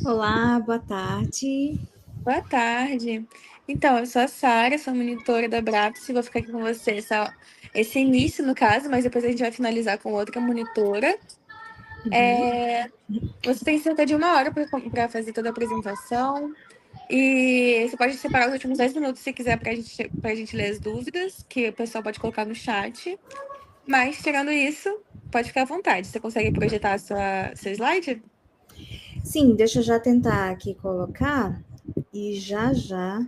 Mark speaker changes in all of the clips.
Speaker 1: Olá, boa tarde.
Speaker 2: Boa tarde. Então, eu sou a Sara, sou monitora da Brapsi. Vou ficar aqui com você esse início, no caso, mas depois a gente vai finalizar com outra monitora. É, Você tem cerca de 1 hora para fazer toda a apresentação. E você pode separar os últimos 10 minutos se quiser para a gente ler as dúvidas, que o pessoal pode colocar no chat. Mas, tirando isso, pode ficar à vontade. Você consegue projetar seu slide?
Speaker 1: Sim, deixa eu já tentar aqui colocar e já já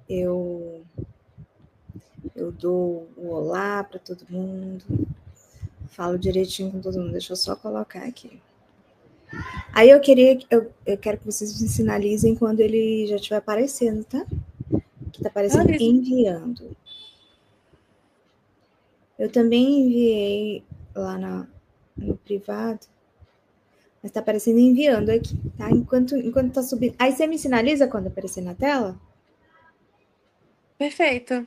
Speaker 1: eu, eu dou o olá para todo mundo, falo direitinho com todo mundo. Deixa eu só colocar aqui. Aí eu quero que vocês me sinalizem quando ele já estiver aparecendo, tá? Que tá aparecendo
Speaker 2: Beleza.
Speaker 1: enviando. Eu também enviei lá no privado, mas tá aparecendo enviando aqui, tá? Enquanto tá subindo. Aí você me sinaliza quando aparecer na tela,
Speaker 2: Perfeito.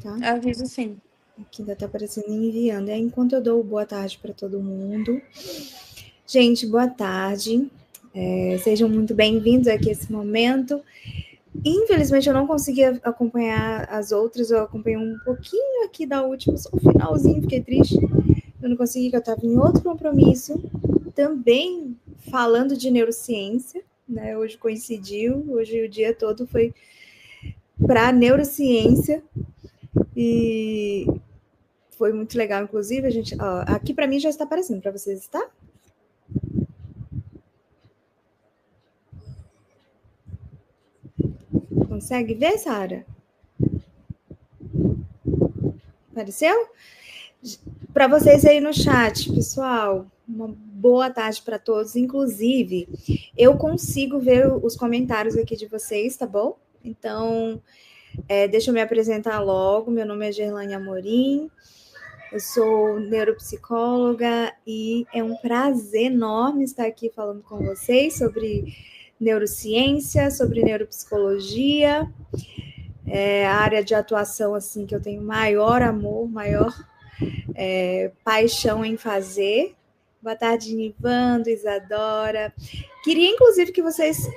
Speaker 1: tá?
Speaker 2: Aviso sim.
Speaker 1: Aqui ainda tá aparecendo enviando. É enquanto eu dou boa tarde para todo mundo. Gente, boa tarde. Sejam muito bem-vindos aqui a esse momento. Infelizmente, eu não consegui acompanhar as outras. Eu acompanhei um pouquinho aqui da última, só o finalzinho, fiquei triste. Eu não consegui, que eu estava em outro compromisso. Também falando de neurociência, né? Hoje coincidiu. Hoje o dia todo foi para neurociência. E foi muito legal, inclusive, a gente, ó, aqui para mim já está aparecendo, para vocês está? Consegue ver, Sara? Apareceu? Para vocês aí no chat, pessoal, uma boa tarde para todos. Inclusive, eu consigo ver os comentários aqui de vocês, tá bom? Então, deixa eu me apresentar logo. Meu nome é Gerlane Amorim, eu sou neuropsicóloga e é um prazer enorme estar aqui falando com vocês sobre neurociência, sobre neuropsicologia. É a área de atuação assim que eu tenho maior amor, maior paixão em fazer. Boa tarde, Nivando, Isadora. Queria, inclusive, que vocês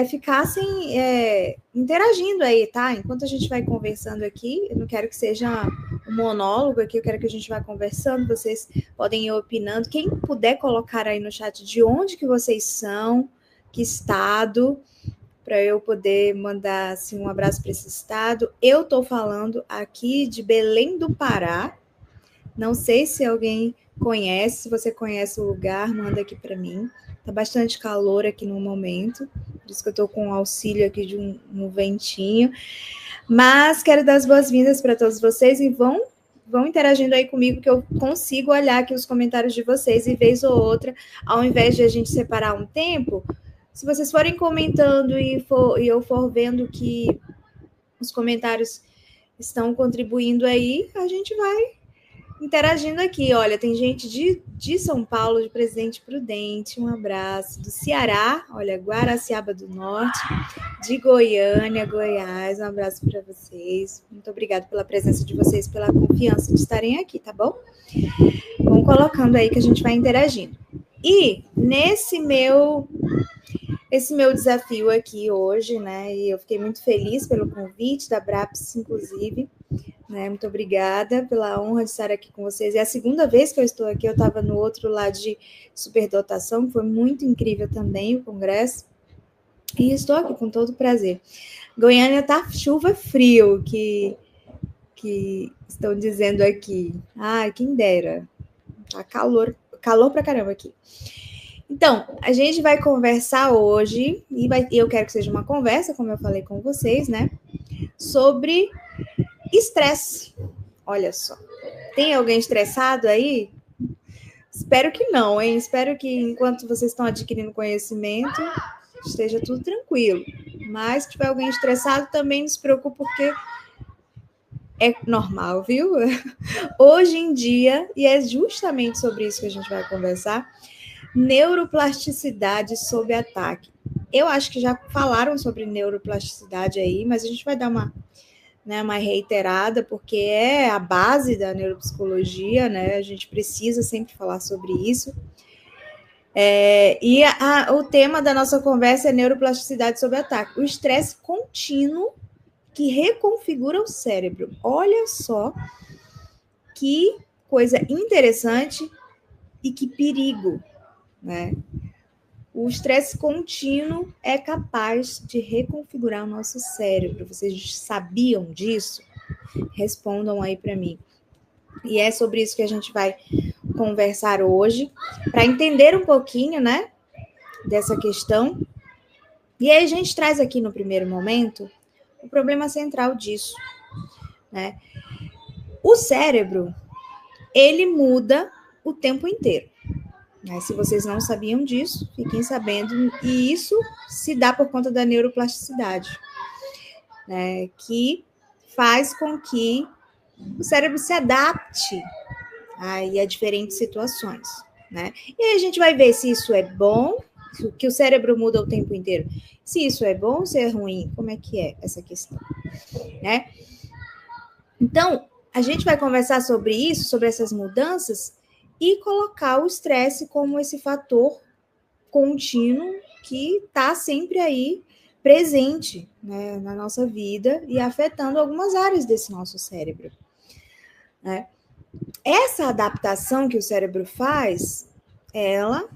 Speaker 1: ficassem interagindo aí, tá? Enquanto a gente vai conversando aqui, eu não quero que seja um monólogo aqui, eu quero que a gente vá conversando, vocês podem ir opinando. Quem puder colocar aí no chat de onde que vocês são, que estado, para eu poder mandar assim, um abraço para esse estado. Eu estou falando aqui de Belém do Pará. Não sei se alguém conhece, se você conhece o lugar, manda aqui para mim. Tá bastante calor aqui no momento, por isso que eu estou com auxílio aqui de um ventinho. Mas quero dar as boas-vindas para todos vocês e vão interagindo aí comigo, que eu consigo olhar aqui os comentários de vocês e vez ou outra, ao invés de a gente separar um tempo, se vocês forem comentando e eu for vendo que os comentários estão contribuindo aí, a gente vai interagindo aqui. Olha, tem gente de São Paulo, de Presidente Prudente, um abraço. Do Ceará, olha, Guaraciaba do Norte, de Goiânia, Goiás, um abraço para vocês. Muito obrigada pela presença de vocês, pela confiança de estarem aqui, tá bom? Vão colocando aí que a gente vai interagindo. E esse meu desafio aqui hoje, né? E eu fiquei muito feliz pelo convite da Braps, inclusive. Né? Muito obrigada pela honra de estar aqui com vocês. É a segunda vez que eu estou aqui, eu estava no outro lado de superdotação, que foi muito incrível também o congresso. E estou aqui com todo prazer. Goiânia tá chuva frio, que estão dizendo aqui. Ai, quem dera. Tá calor pra caramba aqui. Então, a gente vai conversar hoje, e eu quero que seja uma conversa, como eu falei com vocês, né? Sobre estresse. Olha só. Tem alguém estressado aí? Espero que não, hein? Espero que enquanto vocês estão adquirindo conhecimento, esteja tudo tranquilo. Mas se tiver alguém estressado, também não se preocupe, porque é normal, viu? Hoje em dia, e é justamente sobre isso que a gente vai conversar, neuroplasticidade sob ataque. Eu acho que já falaram sobre neuroplasticidade aí, mas a gente vai dar uma reiterada, porque é a base da neuropsicologia, né? A gente precisa sempre falar sobre isso. O tema da nossa conversa é neuroplasticidade sob ataque. O estresse contínuo que reconfigura o cérebro. Olha só que coisa interessante e que perigo, né? O estresse contínuo é capaz de reconfigurar o nosso cérebro. Vocês sabiam disso? Respondam aí para mim. E é sobre isso que a gente vai conversar hoje, para entender um pouquinho, né, dessa questão. E aí a gente traz aqui no primeiro momento o problema central disso, né? O cérebro, ele muda o tempo inteiro. Se vocês não sabiam disso, fiquem sabendo. E isso se dá por conta da neuroplasticidade, né, que faz com que o cérebro se adapte a diferentes situações, né? E aí a gente vai ver se isso é bom, que o cérebro muda o tempo inteiro. Se isso é bom ou se é ruim, como é que é essa questão, né? Então, a gente vai conversar sobre isso, sobre essas mudanças, e colocar o estresse como esse fator contínuo que está sempre aí presente, né, na nossa vida e afetando algumas áreas desse nosso cérebro, né? Essa adaptação que o cérebro faz, ela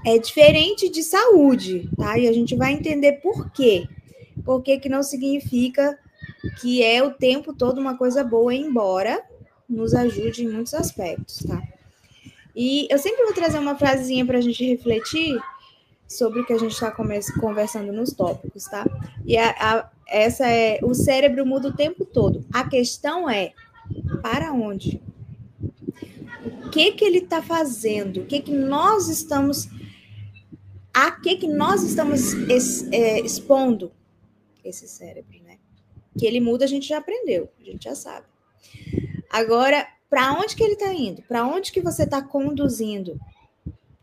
Speaker 1: é diferente de saúde, tá? E a gente vai entender por quê. Por que não significa que é o tempo todo uma coisa boa, embora nos ajude em muitos aspectos, tá? E eu sempre vou trazer uma frasezinha para a gente refletir sobre o que a gente está conversando nos tópicos, tá? E essa é: o cérebro muda o tempo todo. A questão é, para onde? O que ele está fazendo? O que nós estamos... A que nós estamos expondo esse cérebro, né? Que ele muda, a gente já aprendeu, a gente já sabe. Agora, para onde que ele está indo? Para onde que você está conduzindo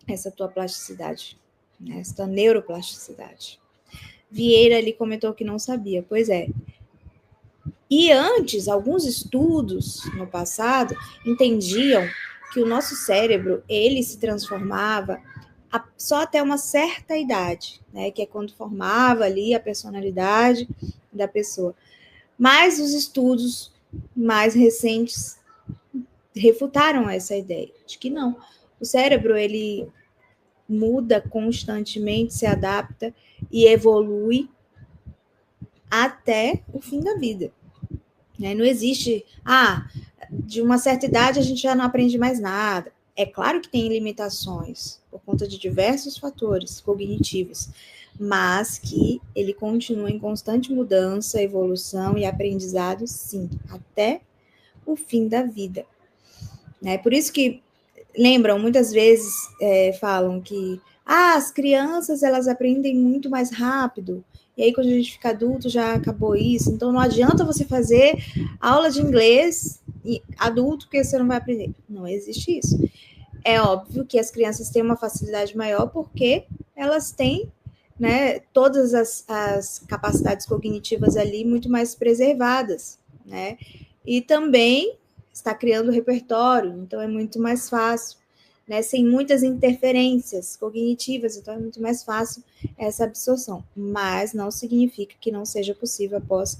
Speaker 1: essa tua plasticidade, né? Essa neuroplasticidade? Vieira ali comentou que não sabia. Pois é. E antes, alguns estudos no passado entendiam que o nosso cérebro, ele se transformava só até uma certa idade, né? Que é quando formava ali a personalidade da pessoa. Mas os estudos mais recentes refutaram essa ideia de que não. O cérebro, ele muda constantemente, se adapta e evolui até o fim da vida. Não existe, de uma certa idade a gente já não aprende mais nada. É claro que tem limitações, por conta de diversos fatores cognitivos, mas que ele continua em constante mudança, evolução e aprendizado, sim, até o fim da vida. Por isso que, lembram, muitas vezes falam que as crianças, elas aprendem muito mais rápido, e aí quando a gente fica adulto já acabou isso, então não adianta você fazer aula de inglês adulto que você não vai aprender. Não existe isso. É óbvio que as crianças têm uma facilidade maior porque elas têm, né, todas as capacidades cognitivas ali muito mais preservadas, né? E também está criando repertório, então é muito mais fácil, né? Sem muitas interferências cognitivas, então é muito mais fácil essa absorção. Mas não significa que não seja possível após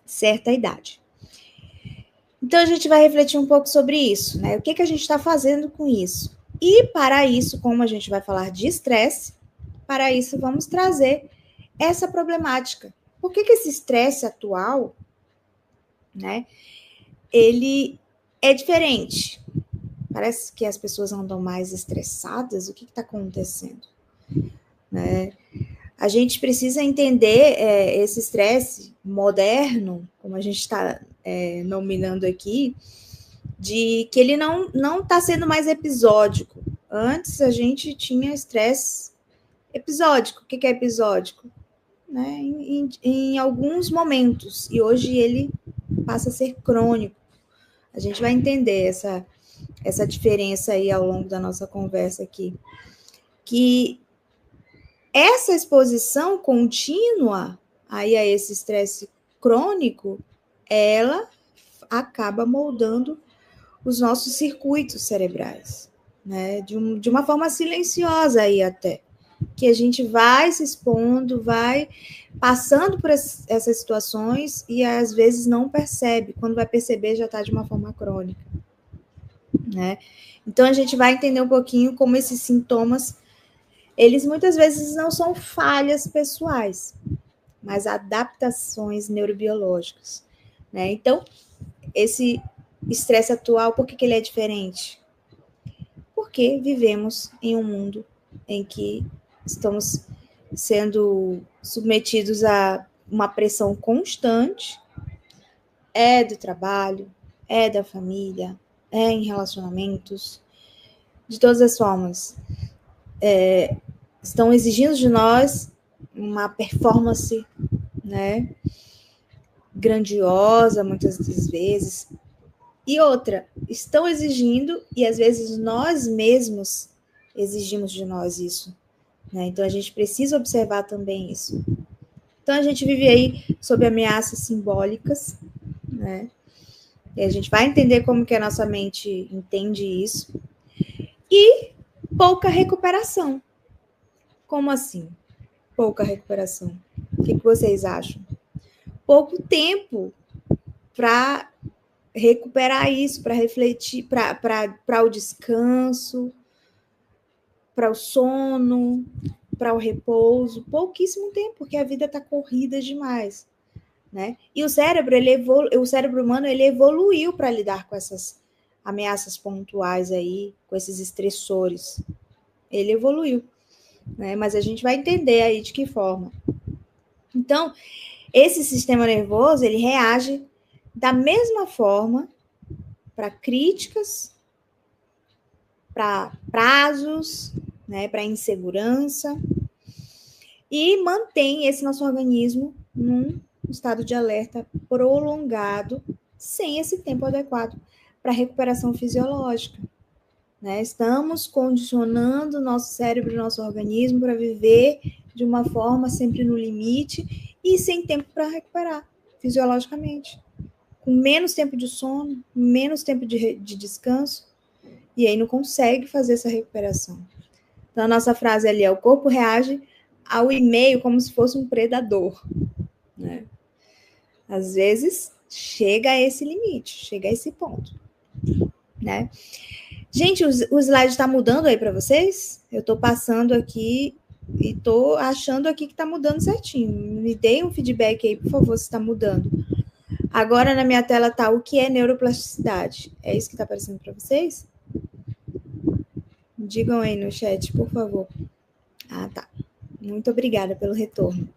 Speaker 1: certa idade. Então, a gente vai refletir um pouco sobre isso, né? O que a gente está fazendo com isso? E, para isso, como a gente vai falar de estresse, para isso vamos trazer essa problemática. Por que esse estresse atual, né, ele é diferente? Parece que as pessoas andam mais estressadas. O que está acontecendo? Né? A gente precisa entender esse estresse moderno, como a gente está nominando aqui, de que ele não está sendo mais episódico. Antes a gente tinha estresse episódico. O que é episódico? Né? Em alguns momentos. E hoje ele passa a ser crônico. A gente vai entender essa diferença aí ao longo da nossa conversa aqui. Que essa exposição contínua aí a esse estresse crônico, ela acaba moldando os nossos circuitos cerebrais, né? De uma forma silenciosa aí até. Que a gente vai se expondo, vai passando por essas situações e às vezes não percebe. Quando vai perceber, já está de uma forma crônica, né? Então a gente vai entender um pouquinho como esses sintomas, eles muitas vezes não são falhas pessoais, mas adaptações neurobiológicas, né? Então, esse estresse atual, por que ele é diferente? Porque vivemos em um mundo em que estamos sendo submetidos a uma pressão constante, do trabalho, da família, em relacionamentos, de todas as formas. Estão exigindo de nós uma performance, né, grandiosa, muitas das vezes. E outra, estão exigindo, e às vezes nós mesmos exigimos de nós isso, né? Então a gente precisa observar também isso. Então a gente vive aí sob ameaças simbólicas, né? E a gente vai entender como que a nossa mente entende isso. E pouca recuperação. Como assim? Pouca recuperação. O que vocês acham? Pouco tempo para recuperar isso, para refletir, para o descanso, para o sono, para o repouso. Pouquíssimo tempo, porque a vida está corrida demais, né? E o cérebro, o cérebro humano, ele evoluiu para lidar com essas ameaças pontuais aí, com esses estressores. Ele evoluiu, né? Mas a gente vai entender aí de que forma. Então, esse sistema nervoso, ele reage da mesma forma para críticas, para prazos, né, para insegurança, e mantém esse nosso organismo num estado de alerta prolongado, sem esse tempo adequado para recuperação fisiológica, né? Estamos condicionando o nosso cérebro e nosso organismo para viver de uma forma sempre no limite e sem tempo para recuperar fisiologicamente, com menos tempo de sono, menos tempo de descanso, e aí não consegue fazer essa recuperação. Então, a nossa frase ali é: o corpo reage ao e-mail como se fosse um predador, né? Às vezes, chega a esse limite, chega a esse ponto, né? Gente, o slide está mudando aí para vocês? Eu estou passando aqui e estou achando aqui que está mudando certinho. Me deem um feedback aí, por favor, se está mudando. Agora, na minha tela está o que é neuroplasticidade. É isso que está aparecendo para vocês? Digam aí no chat, por favor. Ah, tá. Muito obrigada pelo retorno.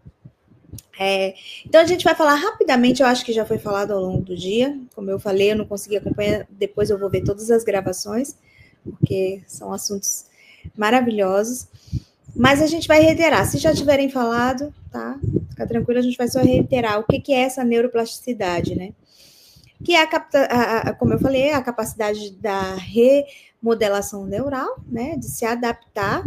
Speaker 1: Então, a gente vai falar rapidamente, eu acho que já foi falado ao longo do dia. Como eu falei, eu não consegui acompanhar, depois eu vou ver todas as gravações, porque são assuntos maravilhosos. Mas a gente vai reiterar. Se já tiverem falado, tá? Fica tranquilo, a gente vai só reiterar o que é essa neuroplasticidade, né? Que é, como eu falei, a capacidade da remodelação neural, né? De se adaptar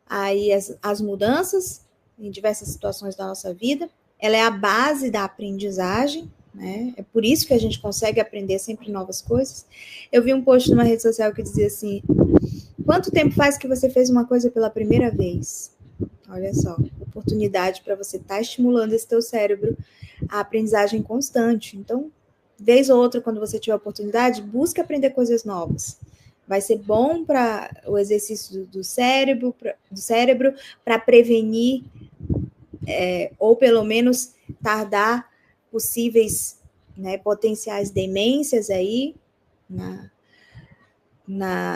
Speaker 1: aí as mudanças em diversas situações da nossa vida. Ela é a base da aprendizagem, né? É por isso que a gente consegue aprender sempre novas coisas. Eu vi um post numa rede social que dizia assim: quanto tempo faz que você fez uma coisa pela primeira vez? Olha só, oportunidade para você estar estimulando esse teu cérebro a aprendizagem constante. Então, vez ou outra, quando você tiver oportunidade, busque aprender coisas novas. Vai ser bom para o exercício do cérebro para prevenir, ou pelo menos tardar possíveis, né, potenciais demências aí na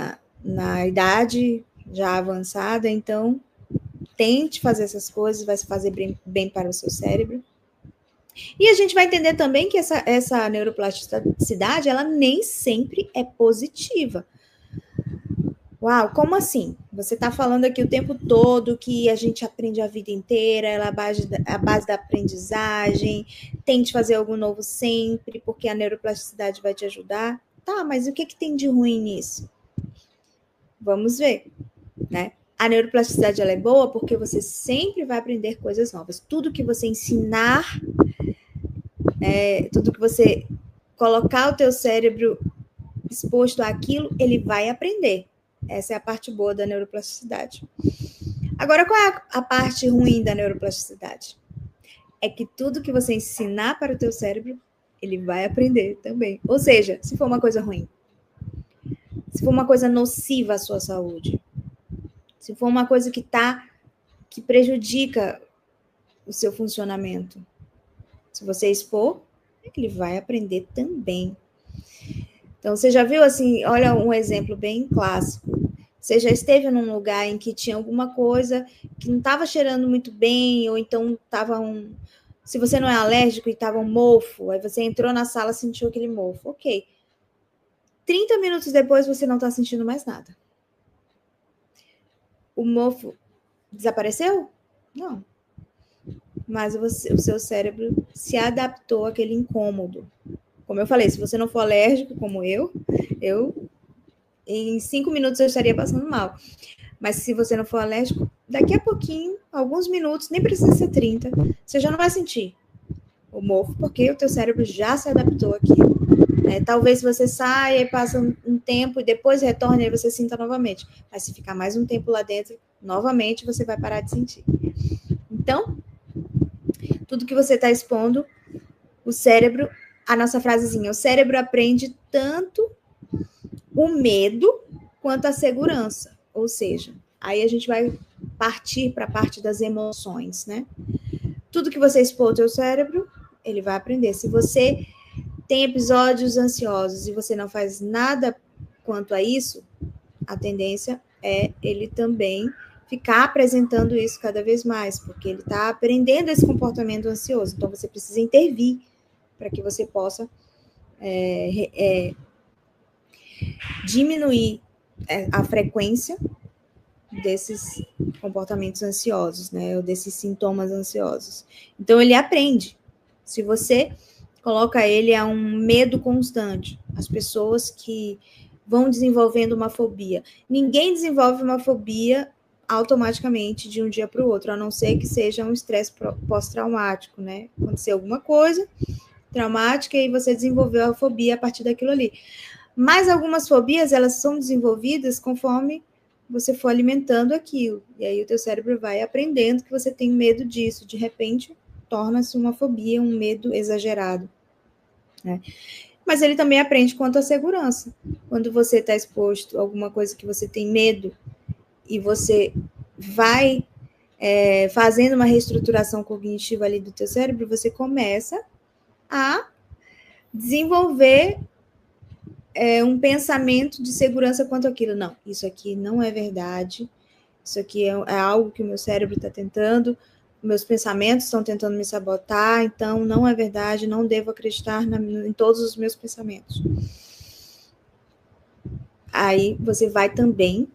Speaker 1: idade já avançada. Então, tente fazer essas coisas, vai fazer bem para o seu cérebro. E a gente vai entender também que essa neuroplasticidade, ela nem sempre é positiva. Uau, como assim? Você está falando aqui o tempo todo que a gente aprende a vida inteira, ela é a base da aprendizagem, tente fazer algo novo sempre, porque a neuroplasticidade vai te ajudar. Tá, mas o que tem de ruim nisso? Vamos ver, né? A neuroplasticidade, ela é boa porque você sempre vai aprender coisas novas. Tudo que você ensinar, tudo que você colocar o teu cérebro exposto àquilo, ele vai aprender. Essa é a parte boa da neuroplasticidade. Agora, qual é a parte ruim da neuroplasticidade? É que tudo que você ensinar para o teu cérebro, ele vai aprender também. Ou seja, se for uma coisa ruim, se for uma coisa nociva à sua saúde, se for uma coisa que prejudica o seu funcionamento, se você expor, ele vai aprender também. Então, você já viu assim, olha um exemplo bem clássico. Você já esteve num lugar em que tinha alguma coisa que não estava cheirando muito bem, ou então estava se você não é alérgico e estava um mofo, aí você entrou na sala e sentiu aquele mofo. Ok. 30 minutos depois você não está sentindo mais nada. O mofo desapareceu? Não. Mas o seu cérebro se adaptou àquele incômodo. Como eu falei, se você não for alérgico, como eu em 5 minutos eu estaria passando mal. Mas se você não for alérgico, daqui a pouquinho, alguns minutos, nem precisa ser 30, você já não vai sentir o mofo, porque o teu cérebro já se adaptou àquilo. Talvez você saia e passa um tempo e depois retorne e você sinta novamente. Mas se ficar mais um tempo lá dentro, novamente você vai parar de sentir. Então, tudo que você está expondo, o cérebro, a nossa frasezinha, o cérebro aprende tanto o medo quanto a segurança. Ou seja, aí a gente vai partir para a parte das emoções, né? Tudo que você expor ao teu cérebro, ele vai aprender. Se você tem episódios ansiosos e você não faz nada quanto a isso, a tendência é ele também ficar apresentando isso cada vez mais, porque ele está aprendendo esse comportamento ansioso. Então, você precisa intervir para que você possa diminuir a frequência desses comportamentos ansiosos, né, ou desses sintomas ansiosos. Então, ele aprende. Se você coloca ele a um medo constante, as pessoas que vão desenvolvendo uma fobia. Ninguém desenvolve uma fobia automaticamente de um dia para o outro, a não ser que seja um estresse pós-traumático, né? Aconteceu alguma coisa traumática e você desenvolveu a fobia a partir daquilo ali. Mas algumas fobias, elas são desenvolvidas conforme você for alimentando aquilo. E aí o teu cérebro vai aprendendo que você tem medo disso. De repente, torna-se uma fobia, um medo exagerado. Né? Mas ele também aprende quanto à segurança. Quando você está exposto a alguma coisa que você tem medo e você vai fazendo uma reestruturação cognitiva ali do teu cérebro, você começa a desenvolver um pensamento de segurança quanto àquilo. Não, isso aqui não é verdade, isso aqui é algo que o meu cérebro está tentando, meus pensamentos estão tentando me sabotar, então não é verdade, não devo acreditar em todos os meus pensamentos. Aí você vai também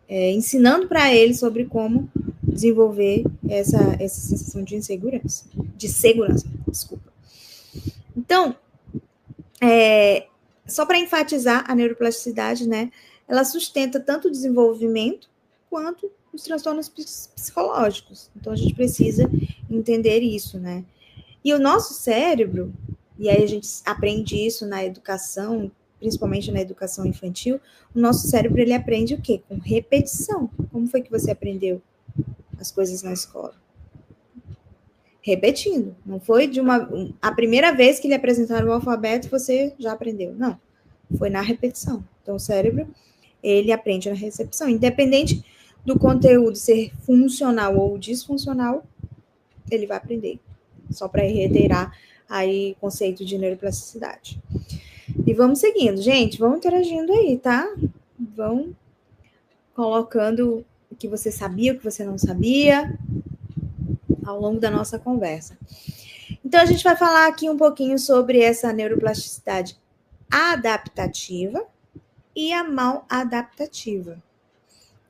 Speaker 1: ensinando para ele sobre como desenvolver essa sensação de insegurança, de segurança, desculpa. Então, só para enfatizar a neuroplasticidade, né? Ela sustenta tanto o desenvolvimento quanto os transtornos psicológicos. Então, a gente precisa entender isso, né? E o nosso cérebro, e aí a gente aprende isso na educação, principalmente na educação infantil, o nosso cérebro, ele aprende o quê? Com repetição. Como foi que você aprendeu as coisas na escola? Repetindo. Não foi a primeira vez que lhe apresentaram o alfabeto, você já aprendeu. Não. Foi na repetição. Então, o cérebro, ele aprende na recepção. Independente do conteúdo ser funcional ou disfuncional, ele vai aprender. Só para reiterar aí o conceito de neuroplasticidade. E vamos seguindo. Gente, vão interagindo aí, tá? Vão colocando o que você sabia, o que você não sabia, ao longo da nossa conversa. Então, a gente vai falar aqui um pouquinho sobre essa neuroplasticidade adaptativa e a mal adaptativa,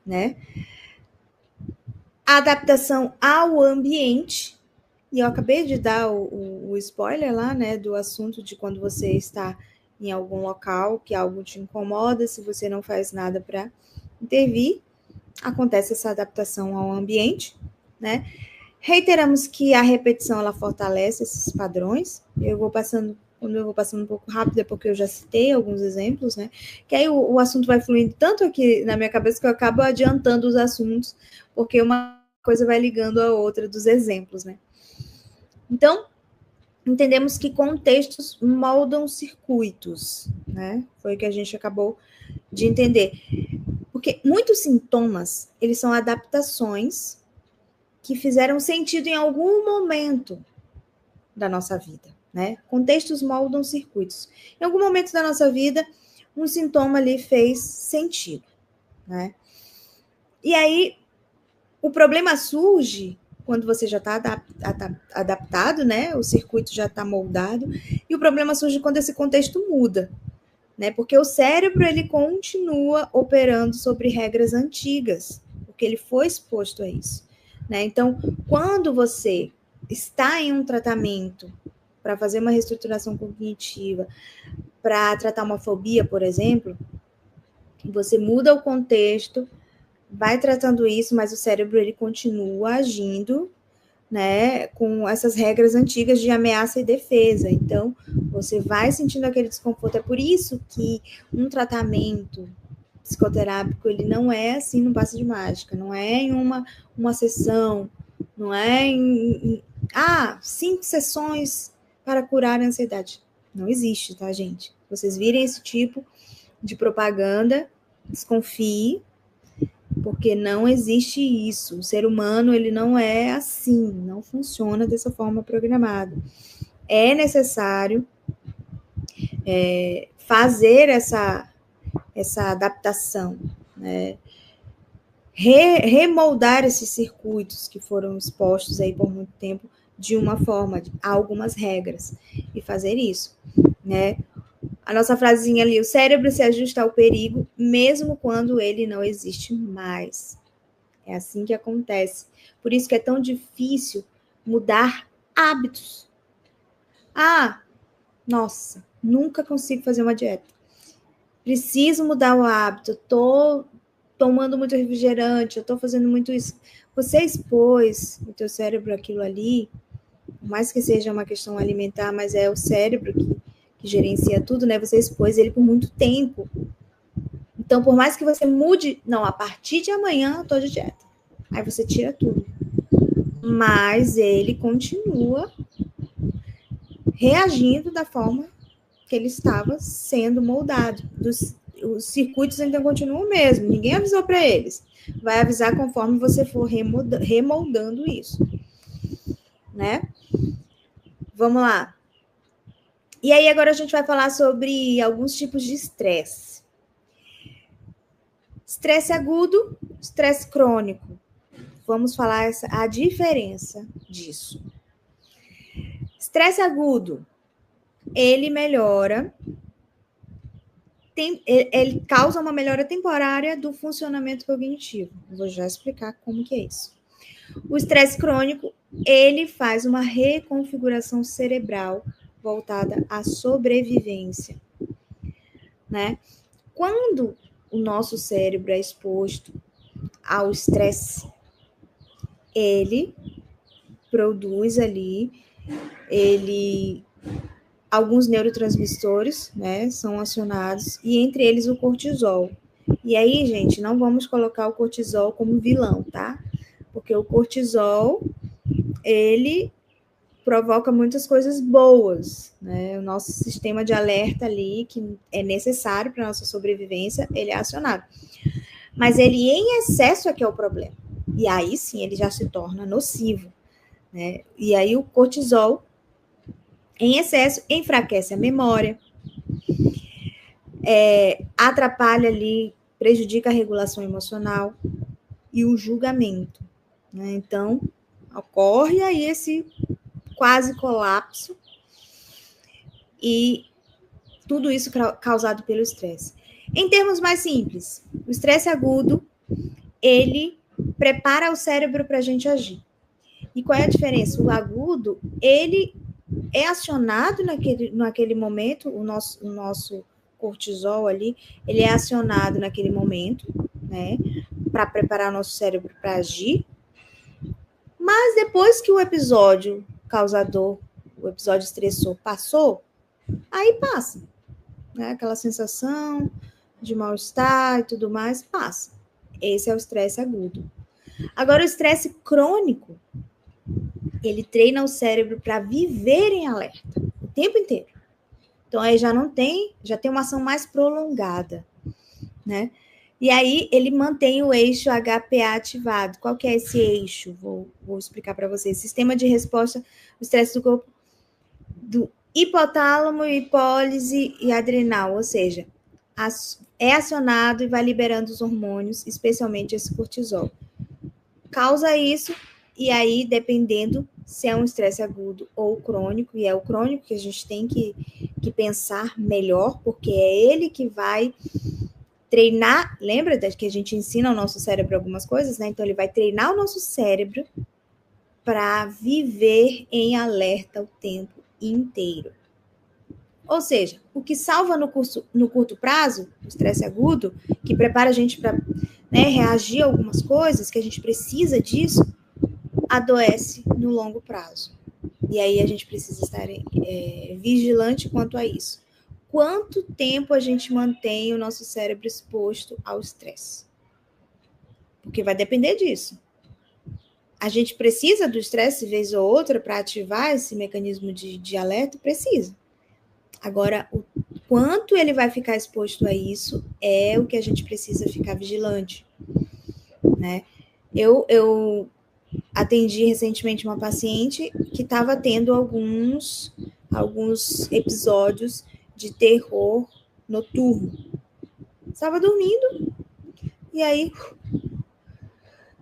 Speaker 1: né? A adaptação ao ambiente, e eu acabei de dar o spoiler lá, né, do assunto de quando você está em algum local que algo te incomoda, se você não faz nada para intervir, acontece essa adaptação ao ambiente, né? Reiteramos que a repetição, ela fortalece esses padrões. Eu vou passando quando eu vou passando um pouco rápido, é porque eu já citei alguns exemplos, né? Que aí o assunto vai fluindo tanto aqui na minha cabeça que eu acabo adiantando os assuntos, porque uma coisa vai ligando a outra dos exemplos, né? Então, entendemos que contextos moldam circuitos, né? Foi o que a gente acabou de entender. Porque muitos sintomas, eles são adaptações que fizeram sentido em algum momento da nossa vida, né? Contextos moldam circuitos. Em algum momento da nossa vida, um sintoma ali fez sentido, né? E aí, o problema surge quando você já está adaptado, né? O circuito já está moldado, e o problema surge quando esse contexto muda, né? Porque o cérebro, ele continua operando sobre regras antigas, porque ele foi exposto a isso, né? Então, quando você está em um tratamento para fazer uma reestruturação cognitiva, para tratar uma fobia, por exemplo, você muda o contexto, vai tratando isso, mas o cérebro ele continua agindo, né, com essas regras antigas de ameaça e defesa. Então, você vai sentindo aquele desconforto. É por isso que um tratamento psicoterápico, ele não é assim no passe de mágica, não é em uma sessão, não é em 5 sessões para curar a ansiedade. Não existe, tá, gente? Vocês virem esse tipo de propaganda, desconfie, porque não existe isso. O ser humano, ele não é assim, não funciona dessa forma programada. É necessário fazer essa adaptação, né? Remoldar esses circuitos que foram expostos aí por muito tempo de uma forma, a algumas regras, e fazer isso, né? A nossa frasezinha ali, o cérebro se ajusta ao perigo, mesmo quando ele não existe mais. É assim que acontece. Por isso que é tão difícil mudar hábitos. Nossa, nunca consigo fazer uma dieta. Preciso mudar o hábito. Tô tomando muito refrigerante, eu tô fazendo muito isso. Você expôs o teu cérebro aquilo ali, por mais que seja uma questão alimentar, mas é o cérebro que gerencia tudo, né? Você expôs ele por muito tempo. Então, por mais que você mude, não, a partir de amanhã eu tô de dieta. Aí você tira tudo. Mas ele continua reagindo da forma que ele estava sendo moldado. Os circuitos ainda continuam o mesmo, ninguém avisou para eles. Vai avisar conforme você for remoldando isso, né? Vamos lá. E aí agora a gente vai falar sobre alguns tipos de estresse. Estresse agudo, estresse crônico. Vamos falar a diferença disso. Estresse agudo, ele melhora, ele causa uma melhora temporária do funcionamento cognitivo. Vou já explicar como que é isso. O estresse crônico, ele faz uma reconfiguração cerebral voltada à sobrevivência, né? Quando o nosso cérebro é exposto ao estresse, ele produz ali, alguns neurotransmissores, né, são acionados, e entre eles o cortisol. E aí, gente, não vamos colocar o cortisol como vilão, tá? Porque o cortisol, ele provoca muitas coisas boas, né? O nosso sistema de alerta ali, que é necessário para a nossa sobrevivência, ele é acionado. Mas ele em excesso é que é o problema. E aí sim, ele já se torna nocivo, né? E aí o cortisol, em excesso, enfraquece a memória, atrapalha ali, prejudica a regulação emocional e o julgamento, né? Então, ocorre aí esse quase colapso e tudo isso causado pelo estresse. Em termos mais simples, o estresse agudo, ele prepara o cérebro para a gente agir. E qual é a diferença? O agudo, ele é acionado naquele momento, o nosso cortisol ali, ele é acionado naquele momento, né, para preparar o nosso cérebro para agir. Mas depois que o episódio causador, o episódio estressor passou, aí passa, né? Aquela sensação de mal-estar e tudo mais, passa. Esse é o estresse agudo. Agora, o estresse crônico, ele treina o cérebro para viver em alerta o tempo inteiro. Então, aí já tem uma ação mais prolongada, né? E aí, ele mantém o eixo HPA ativado. Qual que é esse eixo? Vou explicar para vocês. Sistema de resposta ao estresse do corpo do hipotálamo, hipólise e adrenal, ou seja, é acionado e vai liberando os hormônios, especialmente esse cortisol. Causa isso, e aí, dependendo se é um estresse agudo ou crônico, e é o crônico que a gente tem que pensar melhor, porque é ele que vai treinar, lembra que a gente ensina ao nosso cérebro algumas coisas, né? Então, ele vai treinar o nosso cérebro para viver em alerta o tempo inteiro. Ou seja, o que salva no curto prazo, o estresse agudo, que prepara a gente para, né, reagir a algumas coisas, que a gente precisa disso, adoece no longo prazo. E aí a gente precisa estar vigilante quanto a isso. Quanto tempo a gente mantém o nosso cérebro exposto ao estresse? Porque vai depender disso. A gente precisa do estresse, vez ou outra, para ativar esse mecanismo de alerta? Precisa. Agora, o quanto ele vai ficar exposto a isso é o que a gente precisa ficar vigilante, né? Eu atendi recentemente uma paciente que estava tendo alguns episódios de terror noturno. Estava dormindo e aí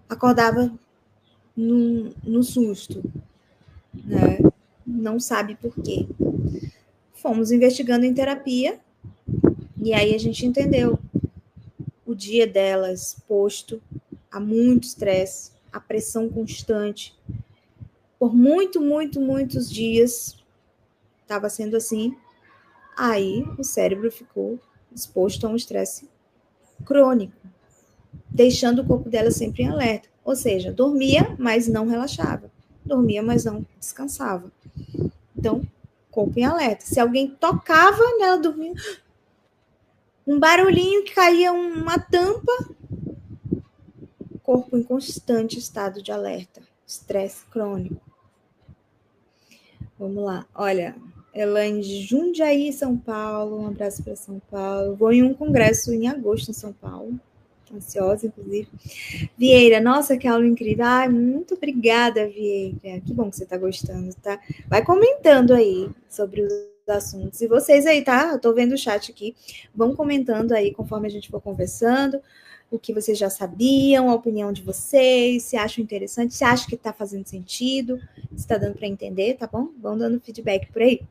Speaker 1: acordava no susto, né? Não sabe por quê. Fomos investigando em terapia e aí a gente entendeu o dia dela exposto a muito estresse, a pressão constante. Por muitos dias estava sendo assim. Aí o cérebro ficou exposto a um estresse crônico, deixando o corpo dela sempre em alerta. Ou seja, dormia, mas não relaxava. Dormia, mas não descansava. Então, corpo em alerta. Se alguém tocava nela dormindo, um barulhinho que caía uma tampa, corpo em constante estado de alerta. Estresse crônico. Vamos lá. Olha, Elaine de Jundiaí, São Paulo. Um abraço para São Paulo. Vou em um congresso em agosto em São Paulo. Ansiosa, inclusive. Vieira, nossa, que aula incrível. Ai, muito obrigada, Vieira. Que bom que você está gostando, tá? Vai comentando aí sobre os assuntos. E vocês aí, tá? Eu tô vendo o chat aqui. Vão comentando aí conforme a gente for conversando. O que vocês já sabiam, a opinião de vocês, se acham interessante, se acham que está fazendo sentido, se está dando para entender, tá bom? Vão dando feedback por aí.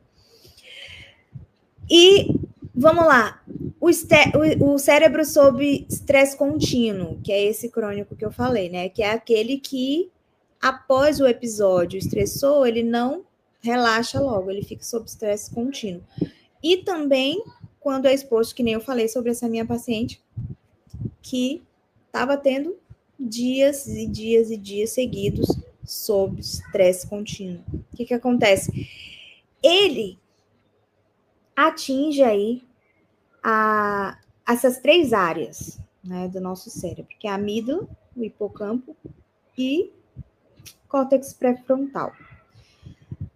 Speaker 1: E vamos lá. O cérebro sob estresse contínuo, que é esse crônico que eu falei, né? Que é aquele que, após o episódio estressou, ele não relaxa logo, ele fica sob estresse contínuo. E também quando é exposto, que nem eu falei sobre essa minha paciente, que estava tendo dias e dias e dias seguidos sob estresse contínuo. O que acontece? Ele atinge aí essas três áreas, né, do nosso cérebro, que é a amígdala, o hipocampo e córtex pré-frontal,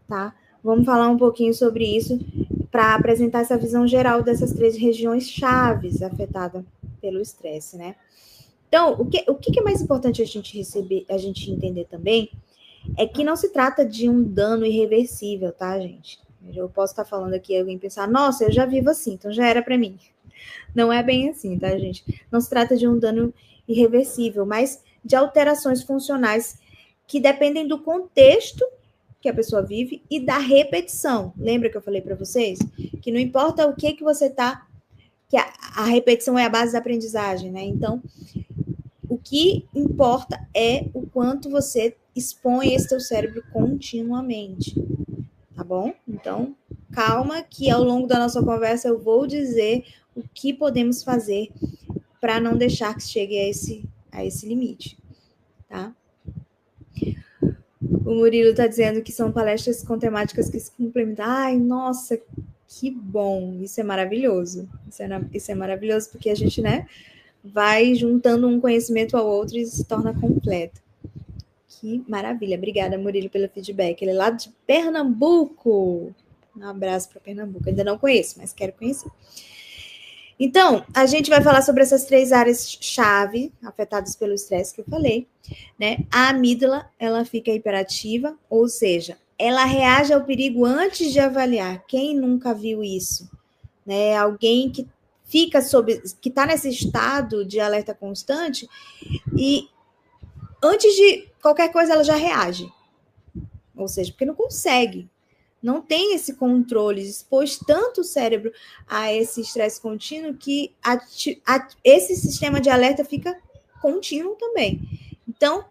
Speaker 1: tá? Vamos falar um pouquinho sobre isso para apresentar essa visão geral dessas três regiões chaves afetadas pelo estresse, né? Então, o que é mais importante a gente entender também é que não se trata de um dano irreversível, tá, gente? Eu posso estar falando aqui e alguém pensar, nossa, eu já vivo assim, então já era para mim. Não é bem assim, tá, gente? Não se trata de um dano irreversível, mas de alterações funcionais que dependem do contexto que a pessoa vive e da repetição. Lembra que eu falei para vocês? Que não importa o que você tá, que a repetição é a base da aprendizagem, né? Então, o que importa é o quanto você expõe esse teu cérebro continuamente, tá bom? Então, calma que ao longo da nossa conversa eu vou dizer o que podemos fazer para não deixar que chegue a esse limite, tá? O Murilo está dizendo que são palestras com temáticas que se complementam. Ai, nossa, Que bom, isso é maravilhoso. Isso é maravilhoso porque a gente, né, vai juntando um conhecimento ao outro e se torna completo. Que maravilha. Obrigada, Murilo, pelo feedback. Ele é lá de Pernambuco. Um abraço para Pernambuco. Ainda não conheço, mas quero conhecer. Então, a gente vai falar sobre essas 3 áreas-chave afetadas pelo estresse que eu falei, né? A amígdala, ela fica hiperativa, ou seja, ela reage ao perigo antes de avaliar. Quem nunca viu isso? Né? Alguém que que está nesse estado de alerta constante e antes de qualquer coisa ela já reage. Ou seja, porque não consegue. Não tem esse controle, expôs tanto o cérebro a esse estresse contínuo que esse sistema de alerta fica contínuo também. Então,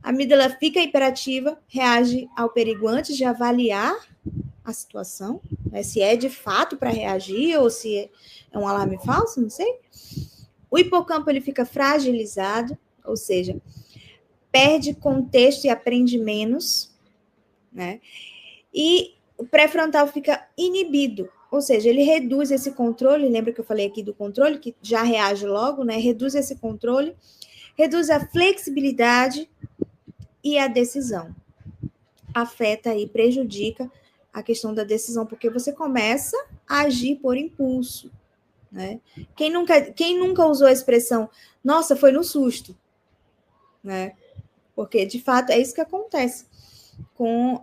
Speaker 1: a amígdala fica hiperativa, reage ao perigo antes de avaliar a situação, né, se é de fato para reagir ou se é um alarme falso, não sei. O hipocampo ele fica fragilizado, ou seja, perde contexto e aprende menos, né? E o pré-frontal fica inibido, ou seja, ele reduz esse controle, lembra que eu falei aqui do controle, que já reage logo, né? Reduz esse controle, reduz a flexibilidade e a decisão. Afeta e prejudica a questão da decisão, porque você começa a agir por impulso, né? Quem nunca usou a expressão, nossa, foi no susto, né? Porque, de fato, é isso que acontece com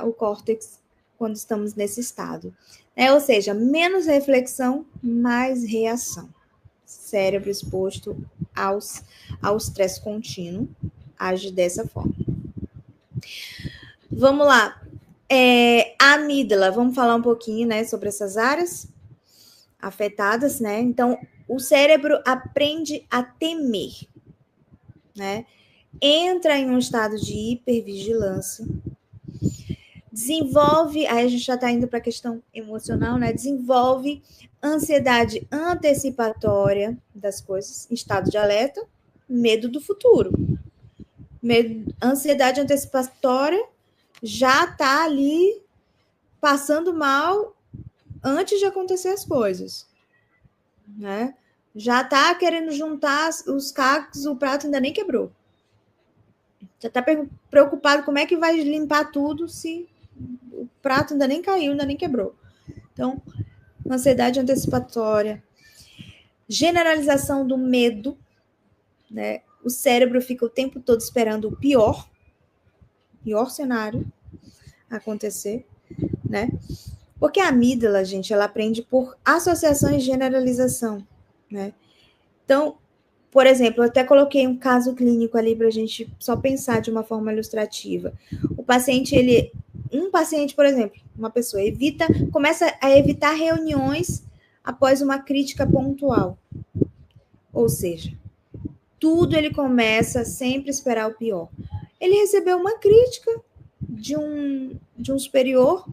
Speaker 1: o córtex quando estamos nesse estado. Ou seja, menos reflexão, mais reação. Cérebro exposto ao estresse contínuo age dessa forma. Vamos lá. A amígdala, vamos falar um pouquinho, né, sobre essas áreas afetadas, né? Então, o cérebro aprende a temer, né? Entra em um estado de hipervigilância, desenvolve, aí a gente já está indo para a questão emocional, né? Desenvolve ansiedade antecipatória das coisas, estado de alerta, medo do futuro. Ansiedade antecipatória já está ali passando mal antes de acontecer as coisas, né? Já está querendo juntar os cacos, o prato ainda nem quebrou. Já está preocupado como é que vai limpar tudo se o prato ainda nem caiu, ainda nem quebrou. Então, ansiedade antecipatória, generalização do medo, né? O cérebro fica o tempo todo esperando o pior cenário acontecer, né? Porque a amígdala, gente, ela aprende por associação e generalização, né? Então, por exemplo, eu até coloquei um caso clínico ali para a gente só pensar de uma forma ilustrativa. Um paciente, por exemplo, uma pessoa começa a evitar reuniões após uma crítica pontual. Ou seja, tudo ele começa sempre a esperar o pior. Ele recebeu uma crítica de um superior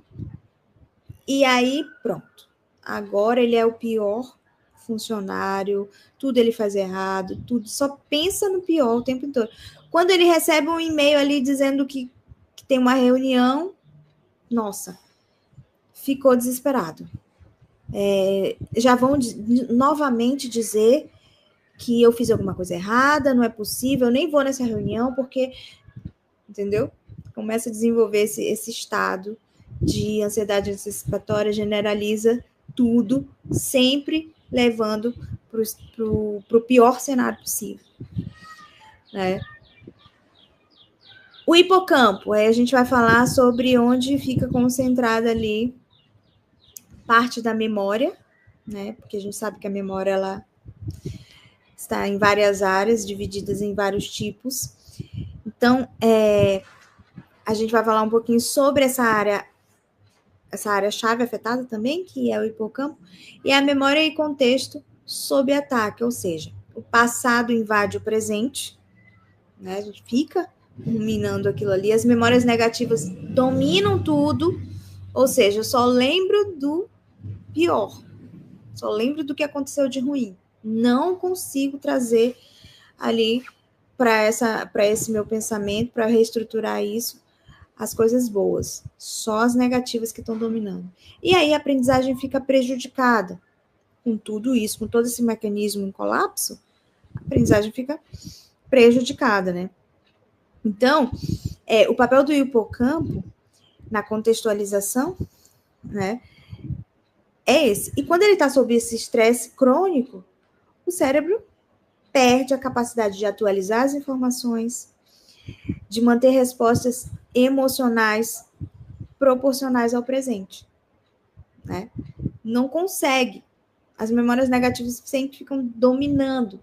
Speaker 1: e aí, pronto. Agora ele é o pior funcionário, tudo ele faz errado, tudo, só pensa no pior o tempo todo. Quando ele recebe um e-mail ali dizendo que tem uma reunião, nossa, ficou desesperado. Já vão novamente dizer que eu fiz alguma coisa errada, não é possível, eu nem vou nessa reunião, porque, entendeu? Começa a desenvolver esse estado de ansiedade antecipatória, generaliza tudo, sempre levando para o pior cenário possível, né? O hipocampo, aí a gente vai falar sobre onde fica concentrada ali parte da memória, né? Porque a gente sabe que a memória ela está em várias áreas, divididas em vários tipos. Então, a gente vai falar um pouquinho sobre essa área-chave afetada também, que é o hipocampo, e a memória e contexto sob ataque, ou seja, o passado invade o presente, né? A gente fica ruminando aquilo ali, as memórias negativas dominam tudo, ou seja, eu só lembro do pior, só lembro do que aconteceu de ruim, não consigo trazer ali para esse meu pensamento, para reestruturar isso, as coisas boas, só as negativas que estão dominando. E aí a aprendizagem fica prejudicada. Com tudo isso, com todo esse mecanismo em colapso, a aprendizagem fica prejudicada, né? Então, o papel do hipocampo na contextualização, né, é esse. E quando ele está sob esse estresse crônico, o cérebro perde a capacidade de atualizar as informações, de manter respostas emocionais proporcionais ao presente, né? Não consegue. As memórias negativas sempre ficam dominando.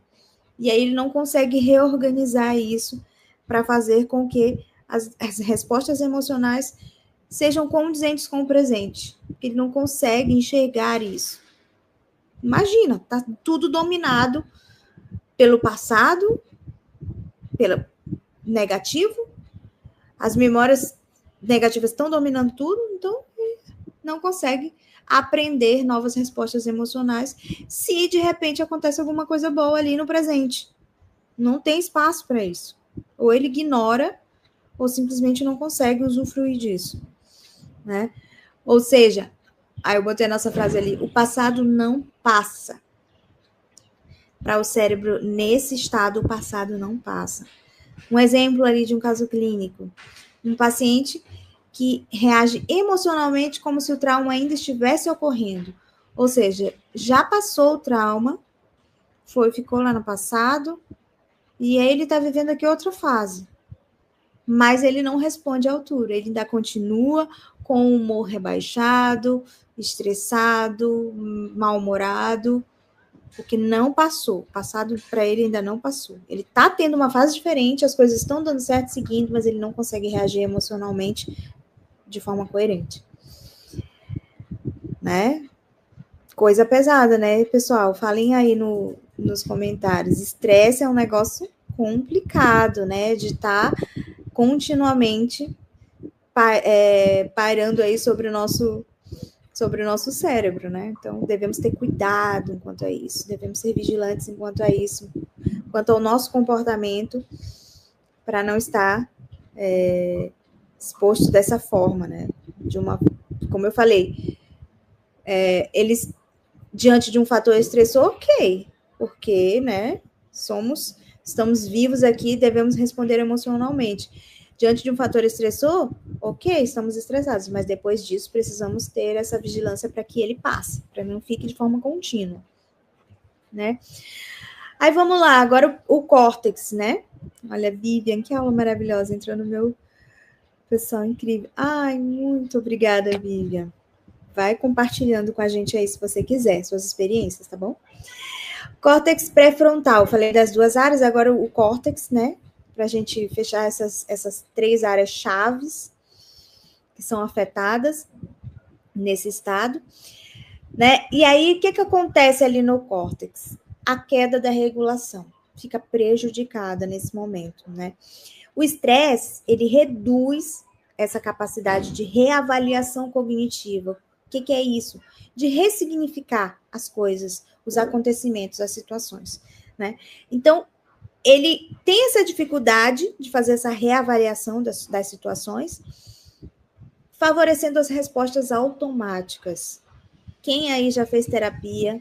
Speaker 1: E aí ele não consegue reorganizar isso para fazer com que as respostas emocionais sejam condizentes com o presente. Ele não consegue enxergar isso. Imagina, tá tudo dominado pelo passado, pelo negativo. As memórias negativas estão dominando tudo, então não consegue aprender novas respostas emocionais se de repente acontece alguma coisa boa ali no presente. Não tem espaço para isso. Ou ele ignora, ou simplesmente não consegue usufruir disso, né? Ou seja, aí eu botei a nossa frase ali, o passado não passa. Para o cérebro, nesse estado, o passado não passa. Um exemplo ali de um caso clínico. Um paciente que reage emocionalmente como se o trauma ainda estivesse ocorrendo. Ou seja, já passou o trauma, ficou lá no passado, e aí ele está vivendo aqui outra fase. Mas ele não responde à altura, ele ainda continua com o humor rebaixado, estressado, mal-humorado, porque não passou. O passado para ele ainda não passou. Ele está tendo uma fase diferente, as coisas estão dando certo seguindo, mas ele não consegue reagir emocionalmente de forma coerente. Né? Coisa pesada, né, pessoal? Falem aí nos comentários. Estresse é um negócio complicado, né? De estar continuamente pairando aí sobre o nosso cérebro, né? Então, devemos ter cuidado enquanto a isso, devemos ser vigilantes enquanto a isso, quanto ao nosso comportamento, para não estar exposto dessa forma, né? Como eu falei, eles, diante de um fator estressor, ok, porque, né, estamos vivos aqui, devemos responder emocionalmente. Diante de um fator estressor, ok, estamos estressados, mas depois disso precisamos ter essa vigilância para que ele passe, para não fique de forma contínua, né? Aí vamos lá, agora o córtex, né? Olha, Vivian, que aula maravilhosa, entrou no meu pessoal, incrível. Ai, muito obrigada, Vivian. Vai compartilhando com a gente aí, se você quiser, suas experiências, tá bom? Córtex pré-frontal, falei das duas áreas, agora o córtex, né? Para a gente fechar essas 3 áreas chaves que são afetadas nesse estado, né? E aí, o que acontece ali no córtex? A queda da regulação fica prejudicada nesse momento, né? O estresse, ele reduz essa capacidade de reavaliação cognitiva. O que é isso? De ressignificar as coisas, os acontecimentos, as situações, né? Então, ele tem essa dificuldade de fazer essa reavaliação das situações, favorecendo as respostas automáticas. Quem aí já fez terapia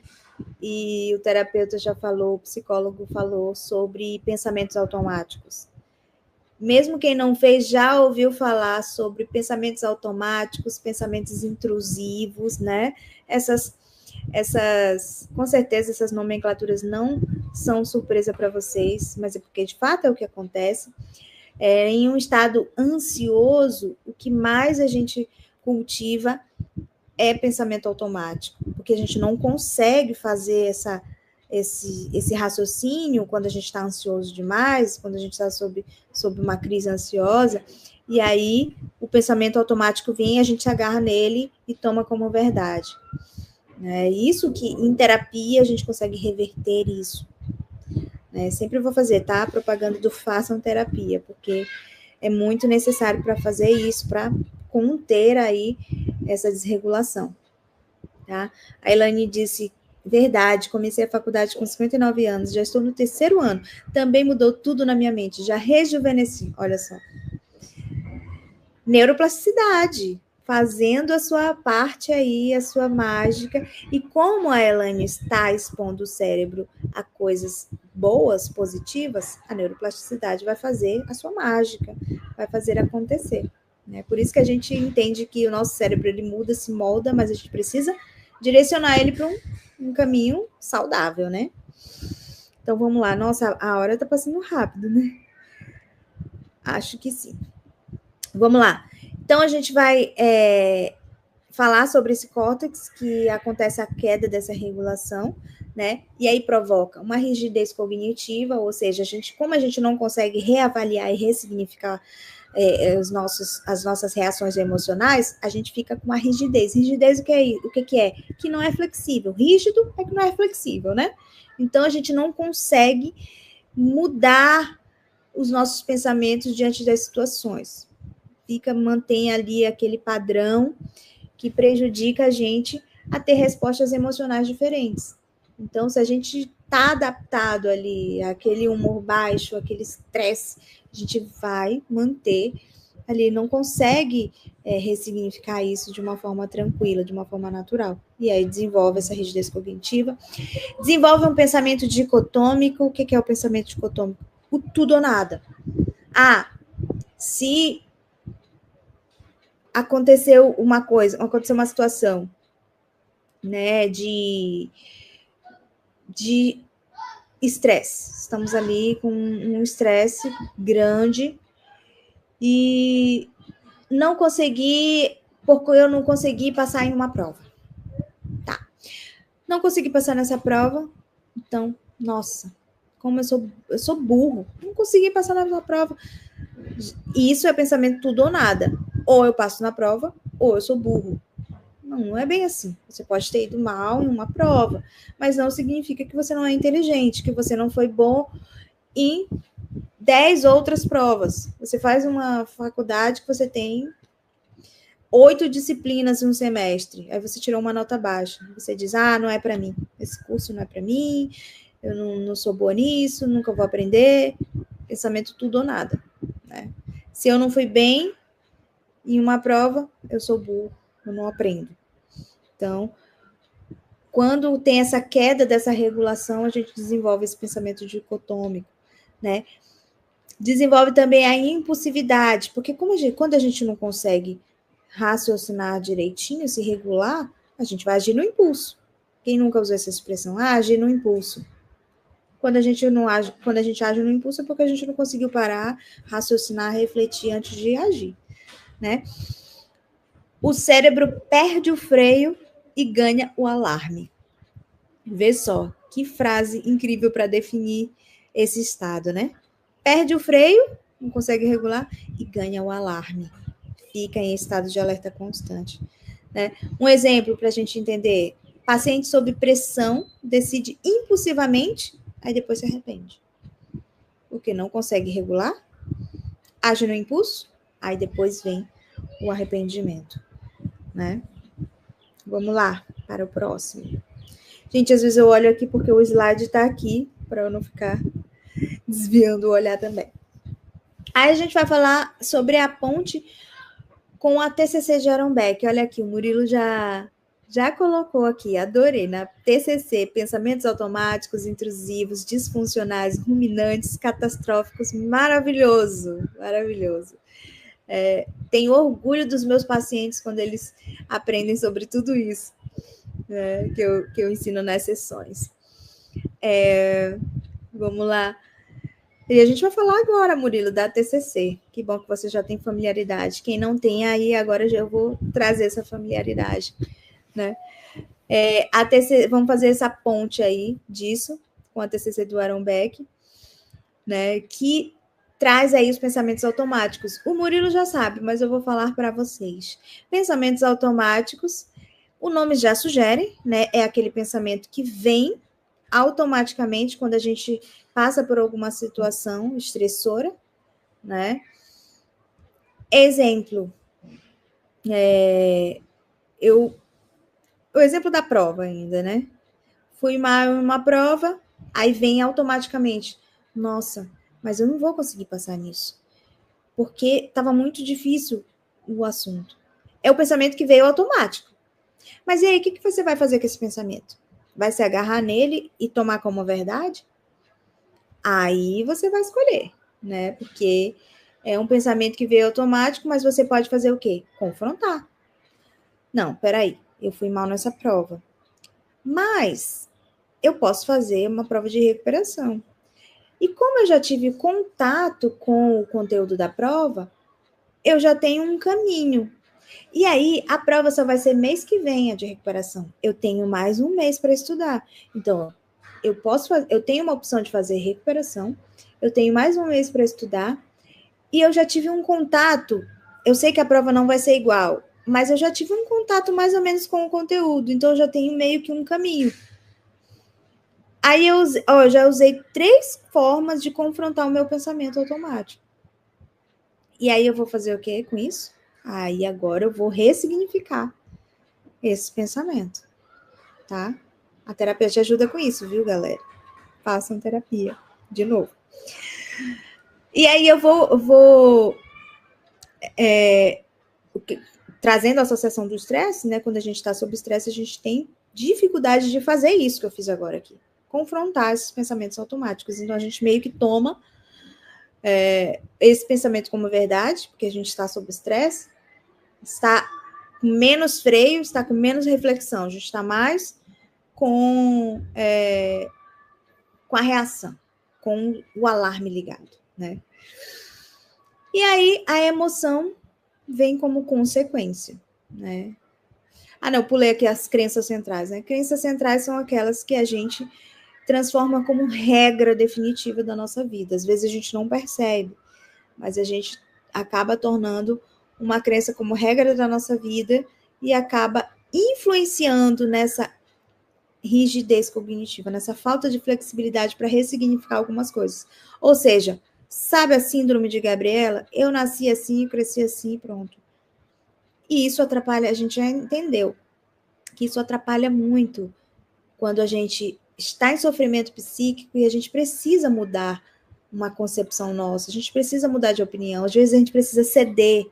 Speaker 1: e o terapeuta já falou, o psicólogo falou sobre pensamentos automáticos? Mesmo quem não fez já ouviu falar sobre pensamentos automáticos, pensamentos intrusivos, né? Com certeza, essas nomenclaturas não são surpresa para vocês, mas é porque de fato é o que acontece. Em um estado ansioso, o que mais a gente cultiva é pensamento automático, porque a gente não consegue fazer esse raciocínio quando a gente está ansioso demais, quando a gente está sob uma crise ansiosa, e aí o pensamento automático vem, a gente se agarra nele e toma como verdade. É isso que, em terapia, a gente consegue reverter isso. Sempre vou fazer, tá? Propaganda do Façam Terapia, porque é muito necessário para fazer isso, para conter aí essa desregulação, tá? A Elaine disse, verdade, comecei a faculdade com 59 anos, já estou no 3º ano, também mudou tudo na minha mente, já rejuvenesci, olha só. Neuroplasticidade, fazendo a sua parte aí, a sua mágica. E como a Elaine está expondo o cérebro a coisas boas, positivas, a neuroplasticidade vai fazer a sua mágica, vai fazer acontecer. Né? Por isso que a gente entende que o nosso cérebro ele muda, se molda, mas a gente precisa direcionar ele para um caminho saudável, né? Então vamos lá. Nossa, a hora tá passando rápido, né? Acho que sim. Vamos lá. Então a gente vai falar sobre esse córtex, que acontece a queda dessa regulação, né? E aí provoca uma rigidez cognitiva, ou seja, como a gente não consegue reavaliar e ressignificar as nossas reações emocionais, a gente fica com uma rigidez. Rigidez, o que é? Que não é flexível. Rígido é que não é flexível, né? Então, a gente não consegue mudar os nossos pensamentos diante das situações. Mantém ali aquele padrão que prejudica a gente a ter respostas emocionais diferentes. Então, se a gente está adaptado ali àquele humor baixo, aquele estresse, a gente vai manter ali, não consegue ressignificar isso de uma forma tranquila, de uma forma natural. E aí desenvolve essa rigidez cognitiva. Desenvolve um pensamento dicotômico. O que é o pensamento dicotômico? O tudo ou nada. Se aconteceu uma situação, né, de estresse. Estamos ali com um estresse grande e porque eu não consegui passar em uma prova. Tá. Não consegui passar nessa prova, então, nossa, como eu sou burro, não consegui passar nessa prova. E isso é pensamento tudo ou nada. Ou eu passo na prova, ou eu sou burro. Não é bem assim. Você pode ter ido mal em uma prova, mas não significa que você não é inteligente, que você não foi bom em 10 outras provas. Você faz uma faculdade que você tem 8 disciplinas em um semestre, aí você tirou uma nota baixa. Você diz, não é para mim. Esse curso não é para mim, eu não sou boa nisso, nunca vou aprender. Pensamento tudo ou nada. Né? Se eu não fui bem em uma prova, eu sou burro, eu não aprendo. Então, quando tem essa queda dessa regulação, a gente desenvolve esse pensamento dicotômico, né? Desenvolve também a impulsividade, porque quando a gente não consegue raciocinar direitinho, se regular, a gente vai agir no impulso. Quem nunca usou essa expressão? Agir no impulso. Quando a gente age no impulso é porque a gente não conseguiu parar, raciocinar, refletir antes de agir, né? O cérebro perde o freio e ganha o alarme. Vê só, que frase incrível para definir esse estado, né? Perde o freio, não consegue regular, e ganha o alarme. Fica em estado de alerta constante. Né? Um exemplo para a gente entender: paciente sob pressão decide impulsivamente, aí depois se arrepende. Porque não consegue regular, age no impulso, aí depois vem o arrependimento. Né? Vamos lá para o próximo. Gente, às vezes eu olho aqui porque o slide está aqui, para eu não ficar desviando o olhar também. Aí a gente vai falar sobre a ponte com a TCC de Aaron Beck. Olha aqui, o Murilo já colocou aqui, adorei, na TCC, pensamentos automáticos, intrusivos, disfuncionais, ruminantes, catastróficos, maravilhoso, maravilhoso. Tenho orgulho dos meus pacientes quando eles aprendem sobre tudo isso, né, que eu ensino nas sessões. Vamos lá. E a gente vai falar agora, Murilo, da TCC. Que bom que você já tem familiaridade. Quem não tem, aí agora já eu vou trazer essa familiaridade, né? A TCC, vamos fazer essa ponte aí disso, com a TCC do Aaron Beck, né? Que traz aí os pensamentos automáticos. O Murilo já sabe, mas eu vou falar para vocês. Pensamentos automáticos, o nome já sugere, né? É aquele pensamento que vem automaticamente quando a gente passa por alguma situação estressora, né? Exemplo, o exemplo da prova ainda, né? Fui mal em uma prova, aí vem automaticamente, nossa, mas eu não vou conseguir passar nisso, porque estava muito difícil. o assunto. É o pensamento que veio automático. Mas e aí, o que você vai fazer com esse pensamento? Vai se agarrar nele e tomar como verdade? Aí você vai escolher, né? Porque é um pensamento que veio automático, mas você pode fazer o quê? Confrontar. Não, peraí, eu fui mal nessa prova. Mas eu posso fazer uma prova de recuperação. E como eu já tive contato com o conteúdo da prova, eu já tenho um caminho. E aí, a prova só vai ser mês que vem, a de recuperação. Eu tenho mais um mês para estudar. Então, eu tenho uma opção de fazer recuperação, eu tenho mais um mês para estudar, e eu já tive um contato. Eu sei que a prova não vai ser igual, mas eu já tive um contato mais ou menos com o conteúdo, então eu já tenho meio que um caminho. Aí eu já usei 3 formas de confrontar o meu pensamento automático. E aí eu vou fazer o quê com isso? Aí agora eu vou ressignificar esse pensamento, tá? A terapia te ajuda com isso, viu, galera? Façam terapia, de novo. E aí eu vou trazendo a associação do estresse, né? Quando a gente está sob estresse, a gente tem dificuldade de fazer isso que eu fiz agora aqui. Confrontar esses pensamentos automáticos. Então a gente meio que toma esse pensamento como verdade, porque a gente está sob estresse, está com menos freio, está com menos reflexão, a gente está mais com a reação, com o alarme ligado, né? E aí a emoção vem como consequência, né? Ah, não, pulei aqui as crenças centrais, né? Crenças centrais são aquelas que a gente transforma como regra definitiva da nossa vida. Às vezes a gente não percebe, mas a gente acaba tornando uma crença como regra da nossa vida e acaba influenciando nessa rigidez cognitiva, nessa falta de flexibilidade para ressignificar algumas coisas. Ou seja, sabe a síndrome de Gabriela? Eu nasci assim, cresci assim, pronto. E isso atrapalha, a gente já entendeu que isso atrapalha muito quando a gente está em sofrimento psíquico e a gente precisa mudar uma concepção nossa, a gente precisa mudar de opinião, às vezes a gente precisa ceder,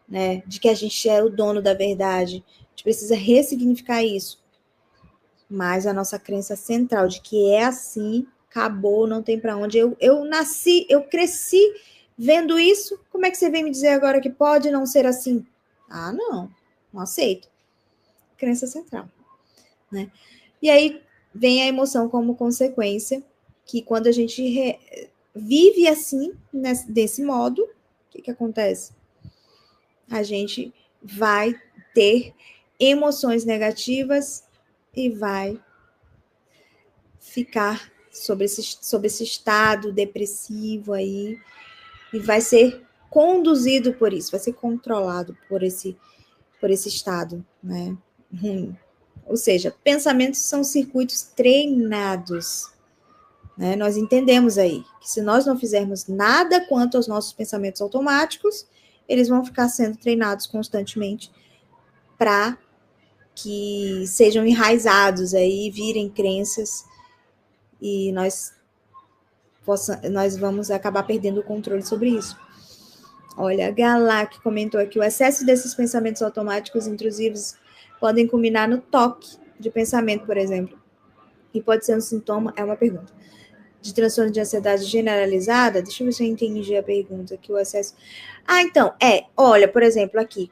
Speaker 1: né, de que a gente é o dono da verdade, a gente precisa ressignificar isso. Mas a nossa crença central de que é assim, acabou, não tem para onde. Eu nasci, eu cresci vendo isso, como é que você vem me dizer agora que pode não ser assim? Ah, não aceito. Crença central, né? E aí vem a emoção como consequência, que quando a gente vive assim, desse modo, o que acontece? A gente vai ter emoções negativas e vai ficar sobre esse estado depressivo aí, e vai ser conduzido por isso, vai ser controlado por esse estado, né, ruim. Ou seja, pensamentos são circuitos treinados, né? Nós entendemos aí que se nós não fizermos nada quanto aos nossos pensamentos automáticos, eles vão ficar sendo treinados constantemente para que sejam enraizados aí, virem crenças, e nós vamos acabar perdendo o controle sobre isso. Olha, a Galac comentou aqui, o excesso desses pensamentos automáticos intrusivos podem culminar no toque de pensamento, por exemplo. E pode ser um sintoma, é uma pergunta, de transtorno de ansiedade generalizada? Deixa eu ver se eu entendi a pergunta, que o excesso... Ah, então, olha, por exemplo, aqui,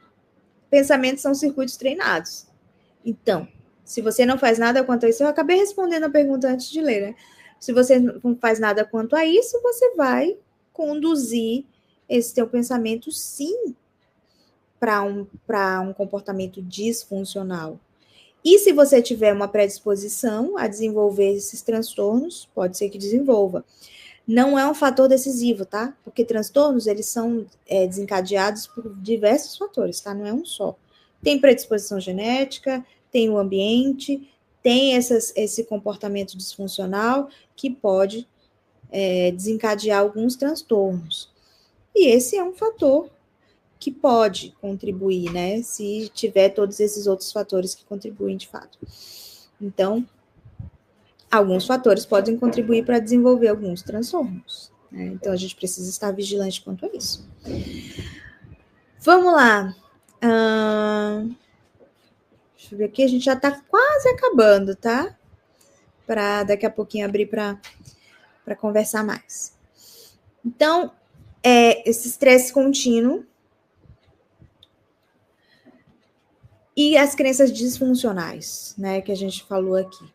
Speaker 1: pensamentos são circuitos treinados. Então, se você não faz nada quanto a isso, eu acabei respondendo a pergunta antes de ler, né? Se você não faz nada quanto a isso, você vai conduzir esse teu pensamento, sim, para um comportamento disfuncional. E se você tiver uma predisposição a desenvolver esses transtornos, pode ser que desenvolva. Não é um fator decisivo, tá? Porque transtornos, eles são desencadeados por diversos fatores, tá? Não é um só. Tem predisposição genética, tem o ambiente, tem esse comportamento disfuncional que pode desencadear alguns transtornos. E esse é um fator que pode contribuir, né? Se tiver todos esses outros fatores que contribuem de fato. Então, alguns fatores podem contribuir para desenvolver alguns transtornos, né? Então, a gente precisa estar vigilante quanto a isso. Vamos lá. Deixa eu ver aqui, a gente já está quase acabando, tá? Para daqui a pouquinho abrir para conversar mais. Então, esse estresse contínuo e as crenças disfuncionais, né, que a gente falou aqui.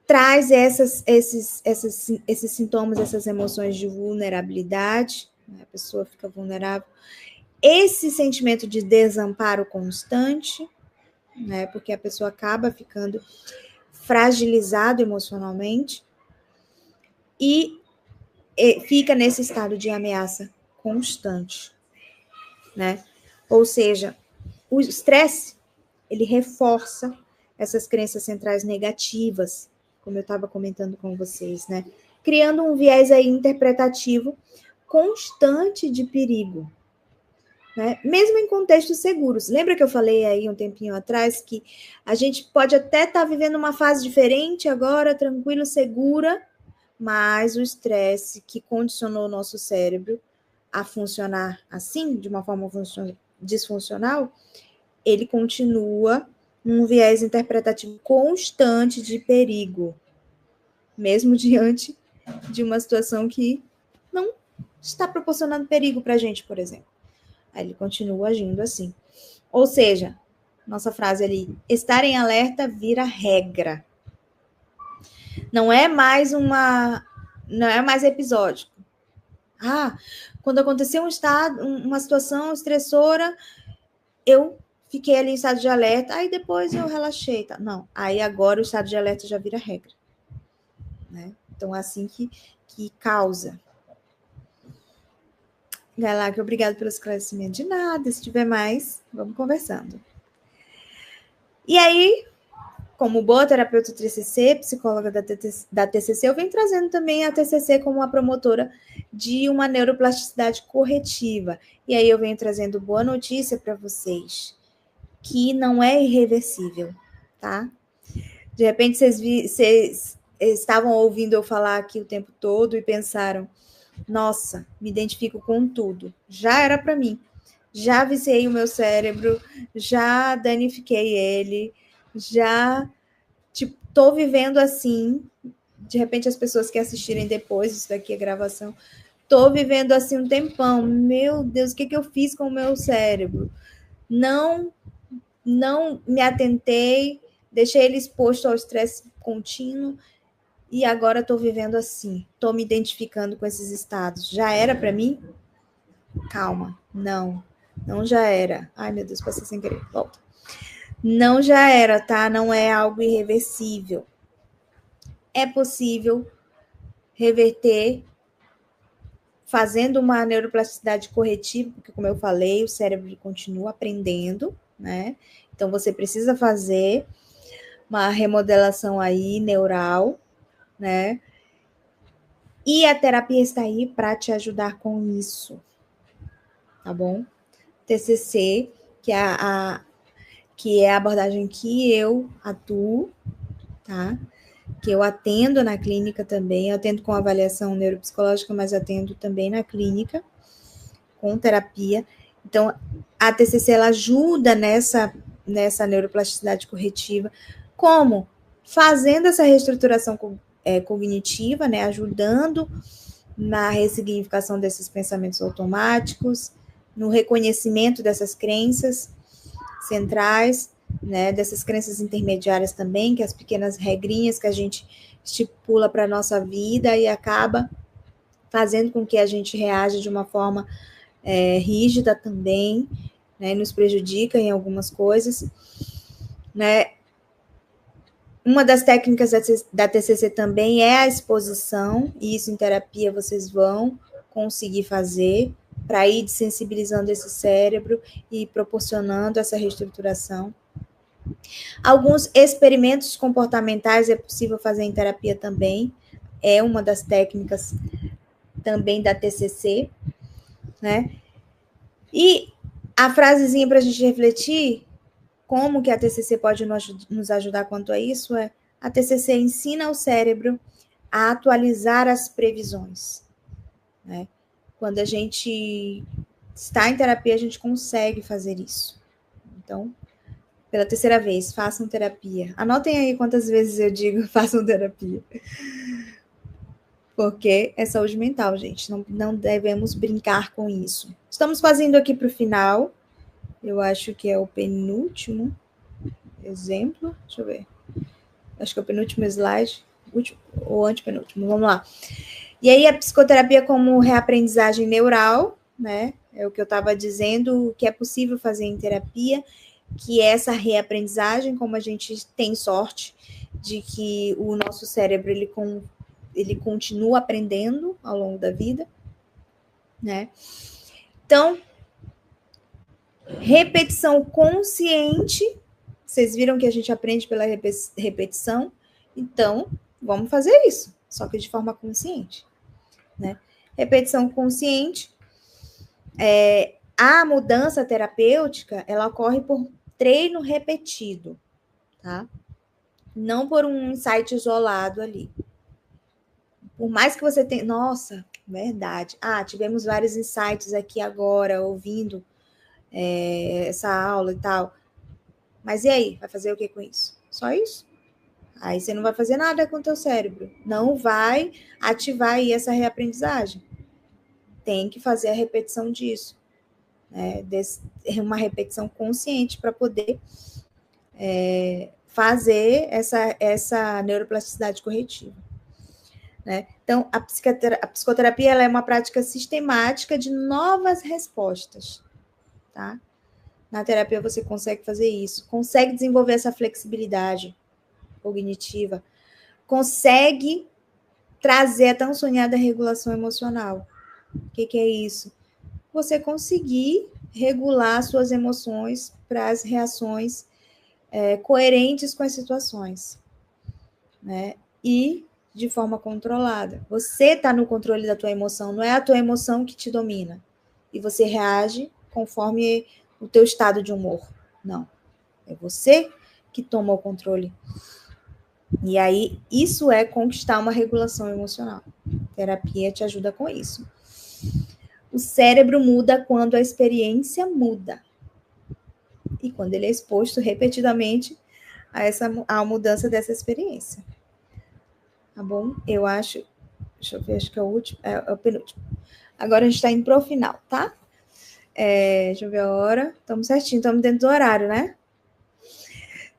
Speaker 1: Traz esses sintomas, essas emoções de vulnerabilidade, né, a pessoa fica vulnerável. Esse sentimento de desamparo constante, né, porque a pessoa acaba ficando fragilizado emocionalmente e fica nesse estado de ameaça constante, né? Ou seja, o estresse, ele reforça essas crenças centrais negativas, como eu estava comentando com vocês, né? Criando um viés aí interpretativo constante de perigo, né? Mesmo em contextos seguros. Lembra que eu falei aí um tempinho atrás que a gente pode até estar vivendo uma fase diferente agora, tranquilo, segura, mas o estresse que condicionou o nosso cérebro a funcionar assim, de uma forma disfuncional, ele continua um viés interpretativo constante de perigo, mesmo diante de uma situação que não está proporcionando perigo para a gente, por exemplo. Aí ele continua agindo assim. Ou seja, nossa frase ali, estar em alerta vira regra. Não é mais episódico. Quando aconteceu uma situação estressora, eu fiquei ali em estado de alerta, aí depois eu relaxei. Tá? Não, aí agora o estado de alerta já vira regra. Né? Então, é assim que causa. Galá, obrigado pelo esclarecimento. De nada, se tiver mais, vamos conversando. E aí, como boa terapeuta TCC, psicóloga da TCC, eu venho trazendo também a TCC como uma promotora de uma neuroplasticidade corretiva. E aí eu venho trazendo boa notícia para vocês, que não é irreversível, tá? De repente vocês estavam ouvindo eu falar aqui o tempo todo e pensaram, nossa, me identifico com tudo. Já era para mim. Já viciei o meu cérebro, já danifiquei ele, já tô vivendo assim. De repente as pessoas que assistirem depois, isso daqui é gravação, tô vivendo assim um tempão. Meu Deus, o que eu fiz com o meu cérebro? Não me atentei, deixei ele exposto ao estresse contínuo e agora estou vivendo assim, estou me identificando com esses estados. Já era para mim? Calma, não já era. Ai, meu Deus, passei sem querer. Volta. Não já era, tá? Não é algo irreversível. É possível reverter fazendo uma neuroplasticidade corretiva, porque, como eu falei, o cérebro continua aprendendo, né? Então, você precisa fazer uma remodelação aí neural, né? E a terapia está aí para te ajudar com isso, tá bom? TCC, que é a abordagem que eu atuo, tá? Que eu atendo na clínica também, eu atendo com avaliação neuropsicológica, mas atendo também na clínica, com terapia. Então, a TCC, ela ajuda nessa neuroplasticidade corretiva, como? Fazendo essa reestruturação cognitiva, né? Ajudando na ressignificação desses pensamentos automáticos, no reconhecimento dessas crenças centrais, né, dessas crenças intermediárias também, que é as pequenas regrinhas que a gente estipula para a nossa vida e acaba fazendo com que a gente reaja de uma forma rígida também, né, nos prejudica em algumas coisas, né. Uma das técnicas da TCC também é a exposição, e isso em terapia vocês vão conseguir fazer, para ir desensibilizando esse cérebro e proporcionando essa reestruturação. Alguns experimentos comportamentais é possível fazer em terapia também, é uma das técnicas também da TCC, né? E a frasezinha para a gente refletir, como que a TCC pode nos ajudar quanto a isso, é: a TCC ensina o cérebro a atualizar as previsões, né? Quando a gente está em terapia, a gente consegue fazer isso. Então, pela terceira vez, façam terapia. Anotem aí quantas vezes eu digo façam terapia. Porque é saúde mental, gente. Não devemos brincar com isso. Estamos fazendo aqui para o final. Eu acho que é o penúltimo exemplo. Deixa eu ver. Acho que é o penúltimo slide. Último, ou antepenúltimo. Vamos lá. E aí, a psicoterapia como reaprendizagem neural, né? É o que eu estava dizendo, que é possível fazer em terapia, que é essa reaprendizagem, como a gente tem sorte de que o nosso cérebro ele continua aprendendo ao longo da vida, né? Então, repetição consciente, vocês viram que a gente aprende pela repetição, então vamos fazer isso, só que de forma consciente, né? Repetição consciente, a mudança terapêutica, ela ocorre por treino repetido, tá? Não por um insight isolado ali. Por mais que você tenha... Nossa, verdade. Tivemos vários insights aqui agora, ouvindo essa aula e tal. Mas e aí? Vai fazer o que com isso? Só isso? Aí você não vai fazer nada com o teu cérebro. Não vai ativar aí essa reaprendizagem. Tem que fazer a repetição disso. Né? Uma repetição consciente para poder fazer essa neuroplasticidade corretiva. Né? Então, a psicoterapia ela é uma prática sistemática de novas respostas. Tá? Na terapia você consegue fazer isso, consegue desenvolver essa flexibilidade cognitiva, consegue trazer a tão sonhada regulação emocional. O que é isso? Você conseguir regular suas emoções para as reações coerentes com as situações, né? E de forma controlada. Você está no controle da tua emoção, não é a tua emoção que te domina. E você reage conforme o teu estado de humor. Não. É você que toma o controle. E aí, isso é conquistar uma regulação emocional. A terapia te ajuda com isso. O cérebro muda quando a experiência muda. E quando ele é exposto repetidamente a mudança dessa experiência. Tá bom? Eu acho... Deixa eu ver, acho que é o último, é o penúltimo. Agora a gente está indo para o final, tá? Deixa eu ver a hora. Estamos certinho, estamos dentro do horário, né?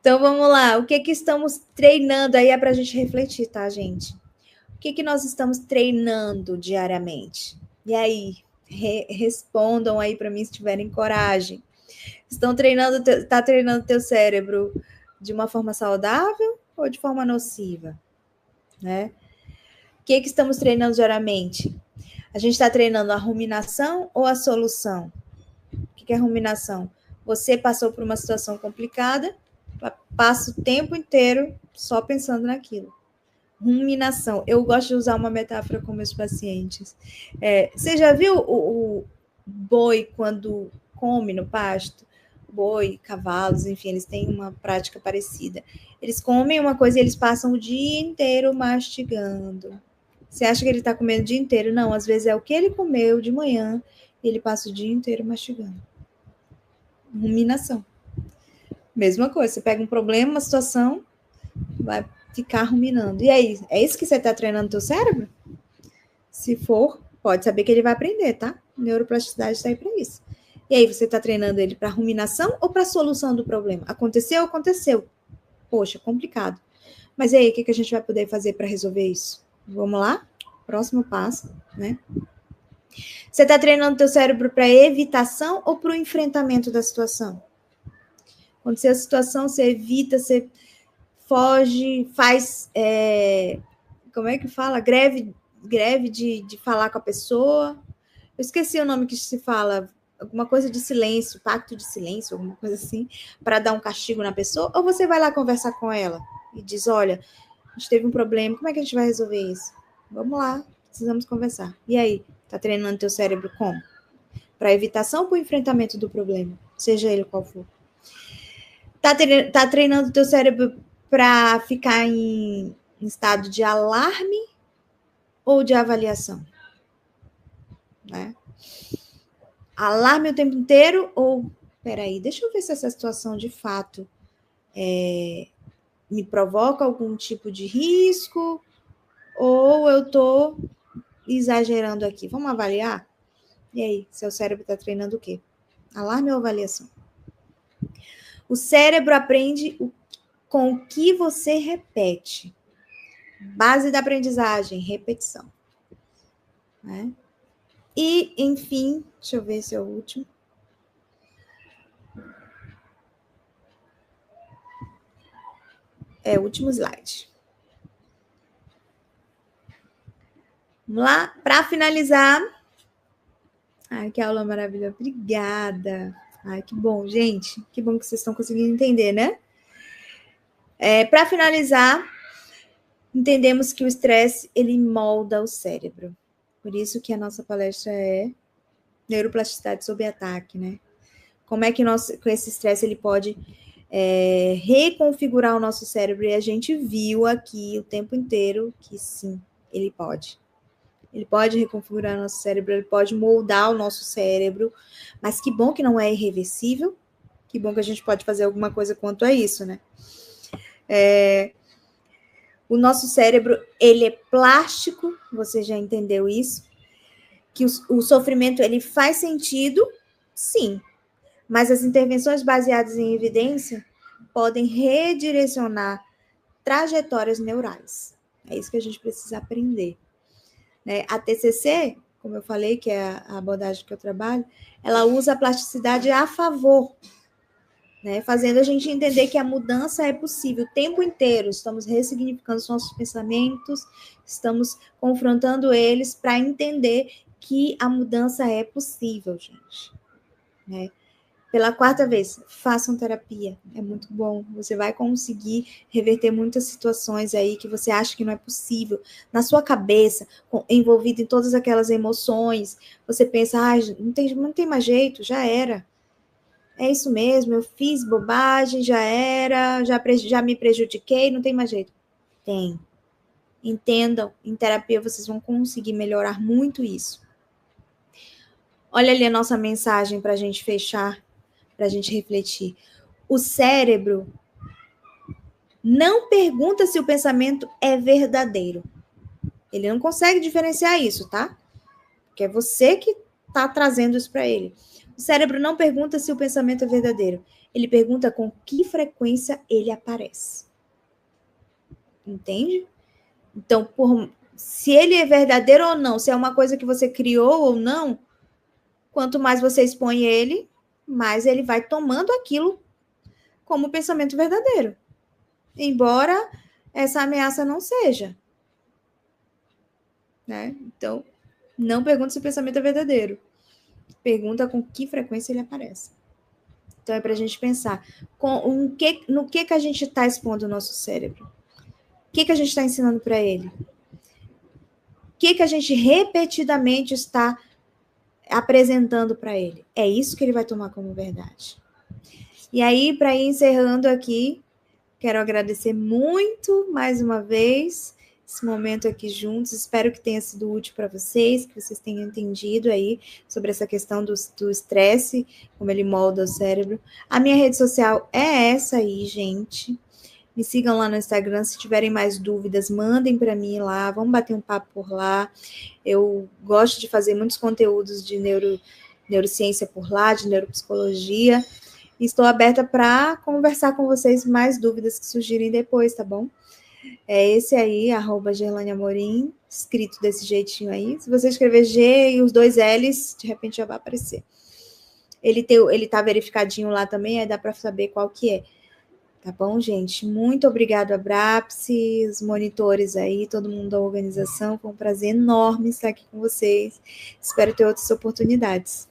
Speaker 1: Então, vamos lá. O que estamos treinando aí é para a gente refletir, tá, gente? O que nós estamos treinando diariamente? E aí, respondam aí para mim se tiverem coragem. Tá treinando teu cérebro de uma forma saudável ou de forma nociva? Né? O que estamos treinando diariamente? A gente está treinando a ruminação ou a solução? O que é ruminação? Você passou por uma situação complicada, passa o tempo inteiro só pensando naquilo. Ruminação. Eu gosto de usar uma metáfora com meus pacientes. Você já viu o boi quando come no pasto? Boi, cavalos, enfim, eles têm uma prática parecida. Eles comem uma coisa e eles passam o dia inteiro mastigando. Você acha que ele está comendo o dia inteiro? Não, às vezes é o que ele comeu de manhã e ele passa o dia inteiro mastigando. Ruminação. Mesma coisa, você pega um problema, uma situação, vai ficar ruminando. E aí, é isso que você está treinando teu cérebro? Se for, pode saber que ele vai aprender, tá? Neuroplasticidade está aí para isso. E aí, você está treinando ele para ruminação ou para solução do problema? Aconteceu, aconteceu. Poxa, complicado. Mas e aí, o que a gente vai poder fazer para resolver isso? Vamos lá? Próximo passo, né? Você está treinando teu cérebro para evitação ou para o enfrentamento da situação? Aconteceu a situação, você evita, você foge, faz, como é que fala? Greve de falar com a pessoa. Eu esqueci o nome que se fala, alguma coisa de silêncio, pacto de silêncio, alguma coisa assim, para dar um castigo na pessoa, ou você vai lá conversar com ela e diz, olha, a gente teve um problema, como é que a gente vai resolver isso? Vamos lá, precisamos conversar. E aí, tá treinando teu cérebro como? Para evitação ou para o enfrentamento do problema, seja ele qual for. Tá treinando teu cérebro para ficar em estado de alarme ou de avaliação? Né? alarme o tempo inteiro ou, peraí, deixa eu ver se essa situação de fato me provoca algum tipo de risco ou eu estou exagerando aqui. Vamos avaliar? E aí, seu cérebro está treinando o quê? Alarme ou avaliação? O cérebro aprende com o que você repete. Base da aprendizagem, repetição. Né? E, enfim, deixa eu ver se é o último. É o último slide. Vamos lá, para finalizar. Ai, que aula maravilhosa. Obrigada. Ai, que bom, gente. Que bom que vocês estão conseguindo entender, né? Para finalizar, entendemos que o estresse, ele molda o cérebro. Por isso que a nossa palestra é neuroplasticidade sob ataque, né? Como é que com esse estresse ele pode reconfigurar o nosso cérebro? E a gente viu aqui o tempo inteiro que sim, ele pode. Ele pode reconfigurar o nosso cérebro, ele pode moldar o nosso cérebro, mas que bom que não é irreversível, que bom que a gente pode fazer alguma coisa quanto a isso, né? O nosso cérebro, ele é plástico, você já entendeu isso? Que o sofrimento, ele faz sentido, sim, mas as intervenções baseadas em evidência podem redirecionar trajetórias neurais. É isso que a gente precisa aprender. Né? A TCC, como eu falei, que é a abordagem que eu trabalho, ela usa a plasticidade a favor, né? Fazendo a gente entender que a mudança é possível o tempo inteiro. Estamos ressignificando os nossos pensamentos, estamos confrontando eles para entender que a mudança é possível, gente. Né? Pela 4ª vez, façam terapia, é muito bom. Você vai conseguir reverter muitas situações aí que você acha que não é possível. Na sua cabeça, envolvido em todas aquelas emoções, você pensa, não tem mais jeito, já era. É isso mesmo, eu fiz bobagem, já era, já me prejudiquei, não tem mais jeito. Tem. Entendam, em terapia vocês vão conseguir melhorar muito isso. Olha ali a nossa mensagem para a gente fechar, para a gente refletir. O cérebro não pergunta se o pensamento é verdadeiro. Ele não consegue diferenciar isso, tá? Porque é você que está trazendo isso para ele. O cérebro não pergunta se o pensamento é verdadeiro. Ele pergunta com que frequência ele aparece. Entende? Então, se ele é verdadeiro ou não, se é uma coisa que você criou ou não, quanto mais você expõe ele, mais ele vai tomando aquilo como pensamento verdadeiro. Embora essa ameaça não seja. Né? Então, não pergunta se o pensamento é verdadeiro. Pergunta com que frequência ele aparece. Então, é para a gente pensar no que a gente está expondo o nosso cérebro. O que a gente está ensinando para ele? O que a gente repetidamente está apresentando para ele? É isso que ele vai tomar como verdade. E aí, para ir encerrando aqui, quero agradecer muito, mais uma vez, esse momento aqui juntos. Espero que tenha sido útil para vocês, que vocês tenham entendido aí sobre essa questão do estresse, como ele molda o cérebro. A minha rede social é essa aí, gente. Me sigam lá no Instagram. Se tiverem mais dúvidas, mandem para mim lá. Vamos bater um papo por lá. Eu gosto de fazer muitos conteúdos de neurociência por lá, de neuropsicologia. E estou aberta para conversar com vocês mais dúvidas que surgirem depois, tá bom? É esse aí, @Gerlane Amorim, escrito desse jeitinho aí. Se você escrever G e os 2 L's, de repente já vai aparecer. Ele tá verificadinho lá também, aí dá para saber qual que é. Tá bom, gente? Muito obrigado, Abrapse, os monitores aí, todo mundo da organização. Foi um prazer enorme estar aqui com vocês. Espero ter outras oportunidades.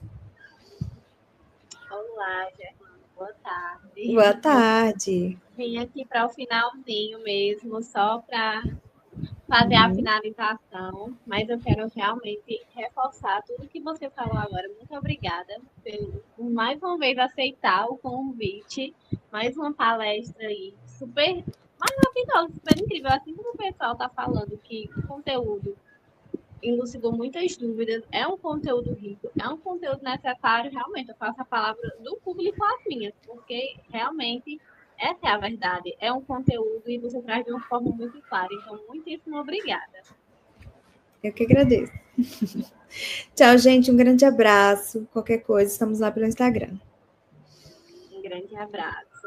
Speaker 3: Olá, Gerlane. Boa tarde.
Speaker 1: Boa tarde.
Speaker 3: Vim aqui para o finalzinho mesmo, só para fazer a finalização, mas eu quero realmente reforçar tudo que você falou agora. Muito obrigada por mais uma vez aceitar o convite, mais uma palestra aí super maravilhosa, super incrível. Assim como o pessoal está falando que o conteúdo elucidou muitas dúvidas. É um conteúdo rico, é um conteúdo necessário, realmente. Eu faço a palavra do público às minhas, porque realmente essa é a verdade. É um conteúdo e você traz de uma forma muito clara. Então, muitíssimo obrigada.
Speaker 1: Eu que agradeço. Tchau, gente. Um grande abraço. Qualquer coisa, estamos lá pelo Instagram.
Speaker 3: Um grande abraço.